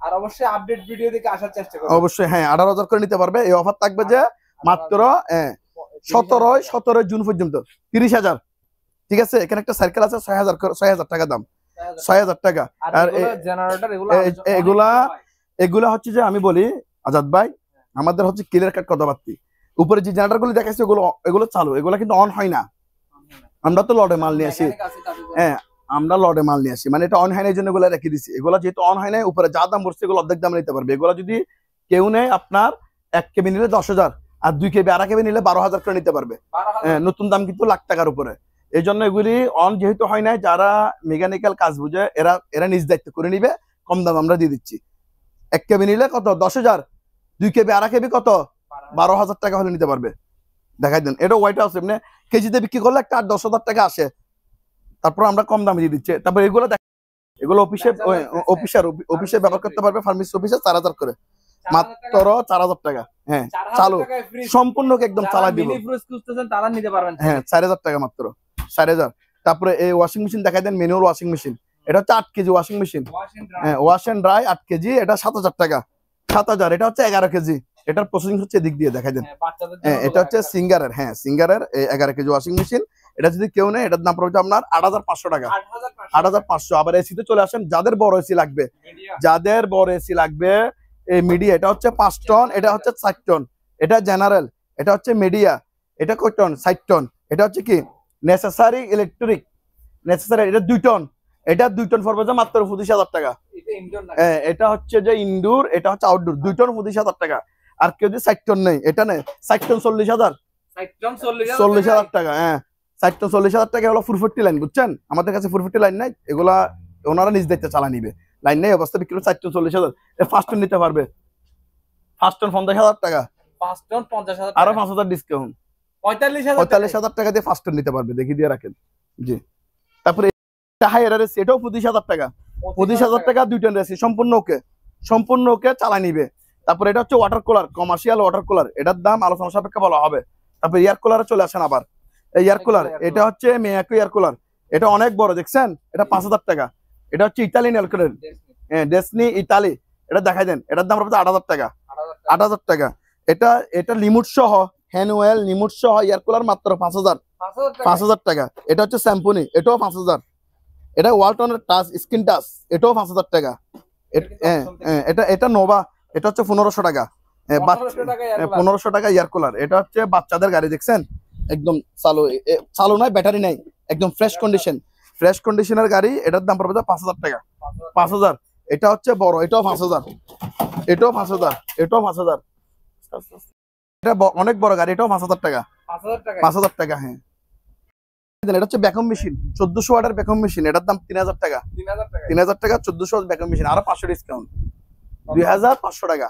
আর অবশ্যই আপডেট ভিডিও দেখে আসার চেষ্টা করবেন। অবশ্যই হ্যাঁ, 18,000 করে নিতে পারবে। এই অফার থাকবে যে মাত্র 17 জুন পর্যন্ত, 30,000, ঠিক আছে। এখানে একটা সাইকেল আছে, 6,000 টাকা দাম, 6,000 টাকা। আর জেনারেটর এগুলা হচ্ছে যে আমি বলি আজাদ ভাই, আমাদের হচ্ছে ক্লিয়ার কাট কথাবার্তা। উপরে যে জেনারেটর গুলো দেখাচ্ছি এগুলো চালু, এগুলো কিন্তু অন হয় না। আমরা তো লডে মাল নিয়ে আসি, হ্যাঁ আমরা লডে মাল নিয়ে আসি, মানে এটা অন হয় না, এই জন্য এগুলো রেখে দিচ্ছি। এগুলো যেহেতু অন হয় না, উপরে যা দাম বসছে এগুলো অর্ধেক দাম নিতে পারবে। এগুলো যদি কেউ নেয়, আপনার 1 কেবি নিলে 10,000, আর 2 কেবি, আড়া কেবি নিলে 12,000 করে নিতে পারবে। নতুন দাম কিন্তু লাখ টাকার উপরে। এই জন্য এগুলি অন যেহেতু হয় না, যারা মেকানিক্যাল কাজ বুঝে এরা নিজ দায়িত্ব করে নিবে, কম দাম আমরা দিয়ে দিচ্ছি। 1 কেবি নিলে কত? 10,000, 2 কেবি, আড়া কেবি কত? 12,000 টাকা হলে নিতে পারবে। দেখাই দেন, এটা হোয়াইট হাউস, এমনি কেজিতে বিক্রি করলে একটা 10,000 টাকা আসে, তারপর আমরা কম দামে দিয়ে দিচ্ছি। তারপর এগুলো অফিসে ব্যবহার করতে পারবে, ফার্মেসি অফিসে 4,000 করে, মাত্র 4,000 টাকা। হ্যাঁ চালু, সম্পূর্ণ একদম চালাই দিব। হ্যাঁ 4,000 টাকা মাত্র, 4,000। তারপরে এই ওয়াশিং মেশিন দেখাই দেন, ম্যানুয়াল ওয়াশিং মেশিন। এটা হচ্ছে 8 কেজি ওয়াশিং মেশিন, হ্যাঁ ওয়াশ এন্ড ড্রাই 8 কেজি, এটা 7,000 টাকা, 7,000। এটা হচ্ছে 11 কেজি, এটার প্রসেসিং হচ্ছে দিক দিয়ে দেখাই দেন। হ্যাঁ এটা হচ্ছে সিঙ্গারের, হ্যাঁ সিঙ্গারের 11 কেজি ওয়াশিং মেশিন। এটা যদি কেউ নেয়, এটার দাম পড়বে আপনার 8,500 টাকা, 8,500। আবার এসিতে চলে আসেন, যাদের বড় এসি লাগবে, যাদের বড় এসি লাগবে, এই মিডিয়া, এটা হচ্ছে 5 টন, এটা হচ্ছে 4 টন। এটা জেনারেল, এটা হচ্ছে মিডিয়া, এটা কয় টন? 60 টন। এটা হচ্ছে কি নেসেসারি ইলেকট্রিক, নেসেসারি, এটা 2 টন। এটা 2 টন পড়বে যে মাত্র 25,000 টাকা। এটা হচ্ছে যে ইনডোর, এটা হচ্ছে আউটডোর, 2 টন 25,000 টাকা। আর কেউ যদি 60 টন নেই, এটা নেই 60 টন 40,000, 40,000 টাকা। হ্যাঁ 60 টন 40,000 টাকা হলো 440 লাইন, বুঝছেন? আমাদের কাছে 440 লাইন নাই, এগুলা ওনারা নিজ দায়িত্বে চালা নিবে। লাইন নেই অবস্থা বিক্রি 60 টন 40,000। 5 টন নিতে পারবে, 5 টন 50,000 টাকা, 5 টন 50,000, আরো 5,000 ডিসকাউন্ট। 45,000 45,000 টাকা দিয়ে ফার্স্ট নিতে পারবে, দেখি দিয়ে রাখেন। জি, তারপরে এটা হায়ার এসি, এটাও 25,000 টাকা। 25,000 টাকা দুইটা এসি, সম্পূর্ণ ওকে, সম্পূর্ণ ওকে, চালা নিবে। তারপরে এটা হচ্ছে water cooler, commercial water cooler, এটার দাম আলোচনা সাপেক্ষে বলা হবে। তারপরে এয়ার কুলারে চলে আসেন আবার, এই এয়ার কুলার, এটা হচ্ছে মিয়াকো এয়ার কুলার, এটা অনেক বড়, দেখছেন? এটা 5,000 টাকা। এটা হচ্ছে ইতালিয়ান এয়ার কুলার, ডেসনি ইতালি, এটা দেখাই দেন, এটার দাম হবে 8,000 টাকা। 8,000 টাকা। এটা লিমুট সহ, হ্যান্ড ওয়েল লিমুট সহ এয়ার কুলার মাত্র 5,000 টাকা। এটা হচ্ছে স্যাম্পুনি, এটাও 5,000। এটা ওয়ালটনের টাচ স্ক্রিন টাচ, এটাও 5,000 টাকা। এটা নোভা, এটা হচ্ছে 1500 টাকা। 1500 টাকা এয়ার কুলার। এটা হচ্ছে বাচ্চাদের গাড়ি, দেখছেন? একদম চালু নয়, ব্যাটারি নাই, একদম ফ্রেশ কন্ডিশনের গাড়ি। এটার দাম পড়বে 5,000 টাকা। 5,000। এটা হচ্ছে বড়, এটাও 5,000, এটাও 5,000, এটাও 5,000। এটা অনেক বড় গাড়ি, এটাও 5,000 টাকা। 5,000 টাকা, হ্যাঁ। এটা হচ্ছে ভ্যাকুয়াম মেশিন, 1400 ওয়াটের ভ্যাকুয়াম মেশিন, এটার দাম 3,000 টাকা। 3,000 টাকা, 1400 ওয়াট ভ্যাকুয়াম মেশিন, আরো 500 ডিসকাউন্ট, 2,500 টাকা।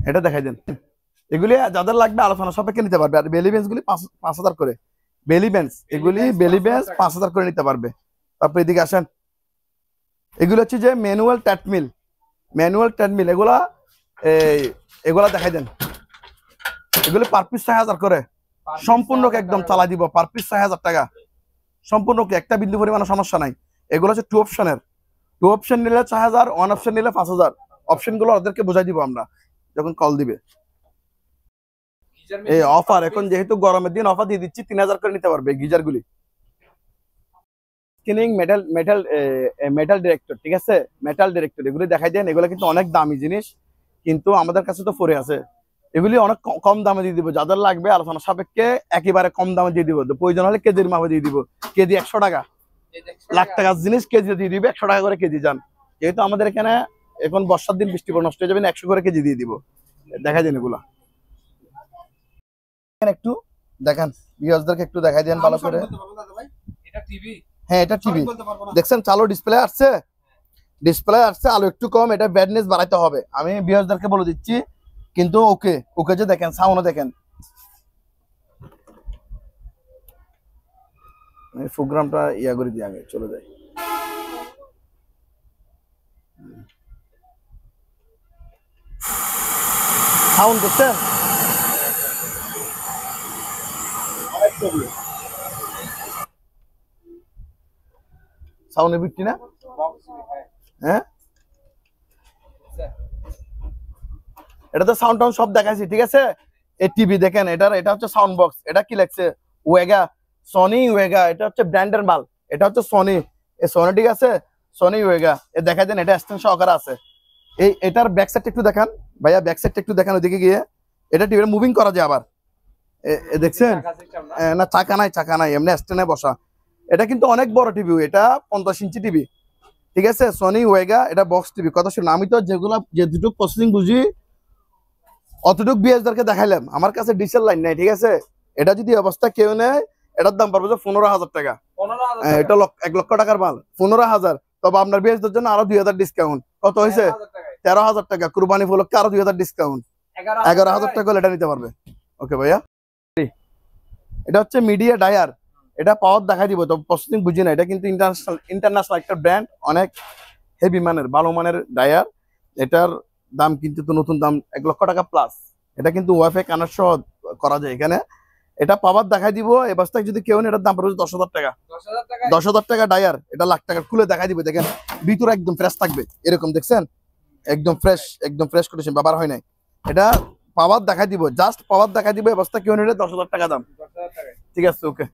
এটা দেখাই দেন। এগুলি যাদের লাগবে আলোচনা সাপেক্ষে নিতে পারবে। আর বেলি বেঞ্চ গুলি 5,000 করে, বেলি বেঞ্চ, এগুলি বেলি বেঞ্চ 5,000 করে নিতে পারবে। তারপর এদিকে আসেন, এগুলো হচ্ছে যে ম্যানুয়াল ট্রেডমিল, এগুলা দেখাই দেন। এগুলি পার পিস 6,000 করে, সম্পূর্ণ একদম চালাই দিব, পার পিস 6,000 টাকা সম্পূর্ণ, একটা বিন্দু পরিমাণ সমস্যা নাই। এগুলো হচ্ছে 2 অপশনের, 2 অপশন নিলে 6,000, 1 অপশন নিলে 5,000। অপশন গুলো ওদেরকে বোঝাই দিব আমরা যখন কল দিবে। এই অফার এখন যেহেতু গরমের দিন, অফার দিয়ে দিচ্ছি, 3,000 করে নিতে পারবে গিজার গুলি। স্কিনিং মেটাল ডিরেক্টর, ঠিক আছে? মেটাল ডিরেক্টর এগুলি দেখাই দেন। এগুলো কিন্তু অনেক দামি জিনিস, কিন্তু আমাদের কাছে তো পড়ে আছে। এগুলি অনেক কম দামে দিয়ে দিব, যাদের লাগবে আলোচনা সাপেক্ষে একেবারে কম দামে দিয়ে দিব। প্রয়োজন হলে কেজির মাপে দিয়ে দিব, কেজি 100 টাকা। লাখ টাকার জিনিস কেজি দিয়ে দিবে, 100 টাকা করে কেজি যান। যেহেতু আমাদের এখানে এখন বর্ষার দিন, বৃষ্টি পড়ে নষ্ট হয়ে যাবে, 100 করে কেজি দিয়ে দিব। দেখাই দেন এগুলা, একটু দেখান ভিউয়ারদেরকে, একটু দেখাই দেন ভালো করে। হ্যাঁ, এটা টিভি, দেখছেন? চালু ডিসপ্লে আসছে, আলো একটু কম, এটা ব্রাইটনেস বাড়াইতে হবে। আমি ভিউয়ারদেরকে বলে দিচ্ছি, কিন্তু ওকে যে দেখেন, সাউন্ড দেখেন। প্রোগ্রামটা ইয়া করে দিয়ে আগে চলে যায়। সাউন্ড দেখছেন? সাউন্ডের বিক্রি না, হ্যাঁ, এটা তো সাউন্ড টাউন সব দেখাইছি, ঠিক আছে? এই টিভি দেখেন, এটা হচ্ছে সাউন্ড বক্স। এটা কি লাগছে? ওয়েগা, সনি ওয়েগা, এটা হচ্ছে ব্র্যান্ডের মাল। এটা হচ্ছে সনি, এই সনি, ঠিক আছে? সনি ওয়েগা, এ দেখাই দেন। এটা স্ট্যান্ড সহকারে আছে। এটার ব্যাক সাইডটা একটু দেখান ভাইয়া, ব্যাক সাইডটা একটু দেখান ওইদিকে গিয়ে। এটা টিভি মুভিং করা যায় আবার, দেখছেন? না, চাকা নাই, এমনি স্ট্যান্ডে বসা। এটা কিন্তু অনেক বড় টিভি, এটা 50 ইঞ্চি টিভি, ঠিক আছে? সনি ওয়েগা, এটা বক্স টিভি। কথা শুনুন, আমি তো যেটুকু প্রসেসিং বুঝি অতটুকু বিএসদারকে দেখাইলাম। আমার কাছে ডিসেল লাইন নাই, ঠিক আছে? এটা যদি অবস্থা কেউ নেয়, এটার দাম পড়বে 15,000 টাকা। এটা 1 লক্ষ টাকার মাল, 15,000। তবে আপনার বিএসদের জন্য আরো 2,000 ডিসকাউন্ট। কত হয়েছে? 13,000 টাকা। কুরবানি উপলক্ষে আরো 2,000 ডিসকাউন্ট, 11,000 টাকা এটা নিতে পারবে। ওকে ভাইয়া, এটা হচ্ছে মিডিয়া ডায়ার। এটা পাওয়ার দেখাই দিব, তো প্রসেসিং বুঝি না। এটা কিন্তু ইন্টারন্যাশনাল একটা ব্র্যান্ড, অনেক হেভি মানের, ভালো মানের ডায়ার। এটার দাম কিন্তু নতুন দাম 1 লক্ষ টাকা প্লাস। এটা কিন্তু ওয়াইফাই কানেক্ট করা যায় এখানে। এটা পাওয়ার দেখাই দিব। এই বস্তায় যদি কেউ নেই, এটার দাম পড়বে 10,000 টাকা। 10,000 টাকা ডায়ার, এটা লাখ টাকা। খুলে দেখাই দিব, দেখেন ভিতরে একদম ফ্রেশ থাকবে, এরকম, দেখছেন? একদম ফ্রেশ কন্ডিশন, ব্যবহার হয় নাই। এটা পাওয়ার দেখাই দিব, জাস্ট পাওয়ার দেখাই দিব। এই বস্তা কেউ নিলে 10,000 টাকা দাম, ঠিক আছে? ওকে।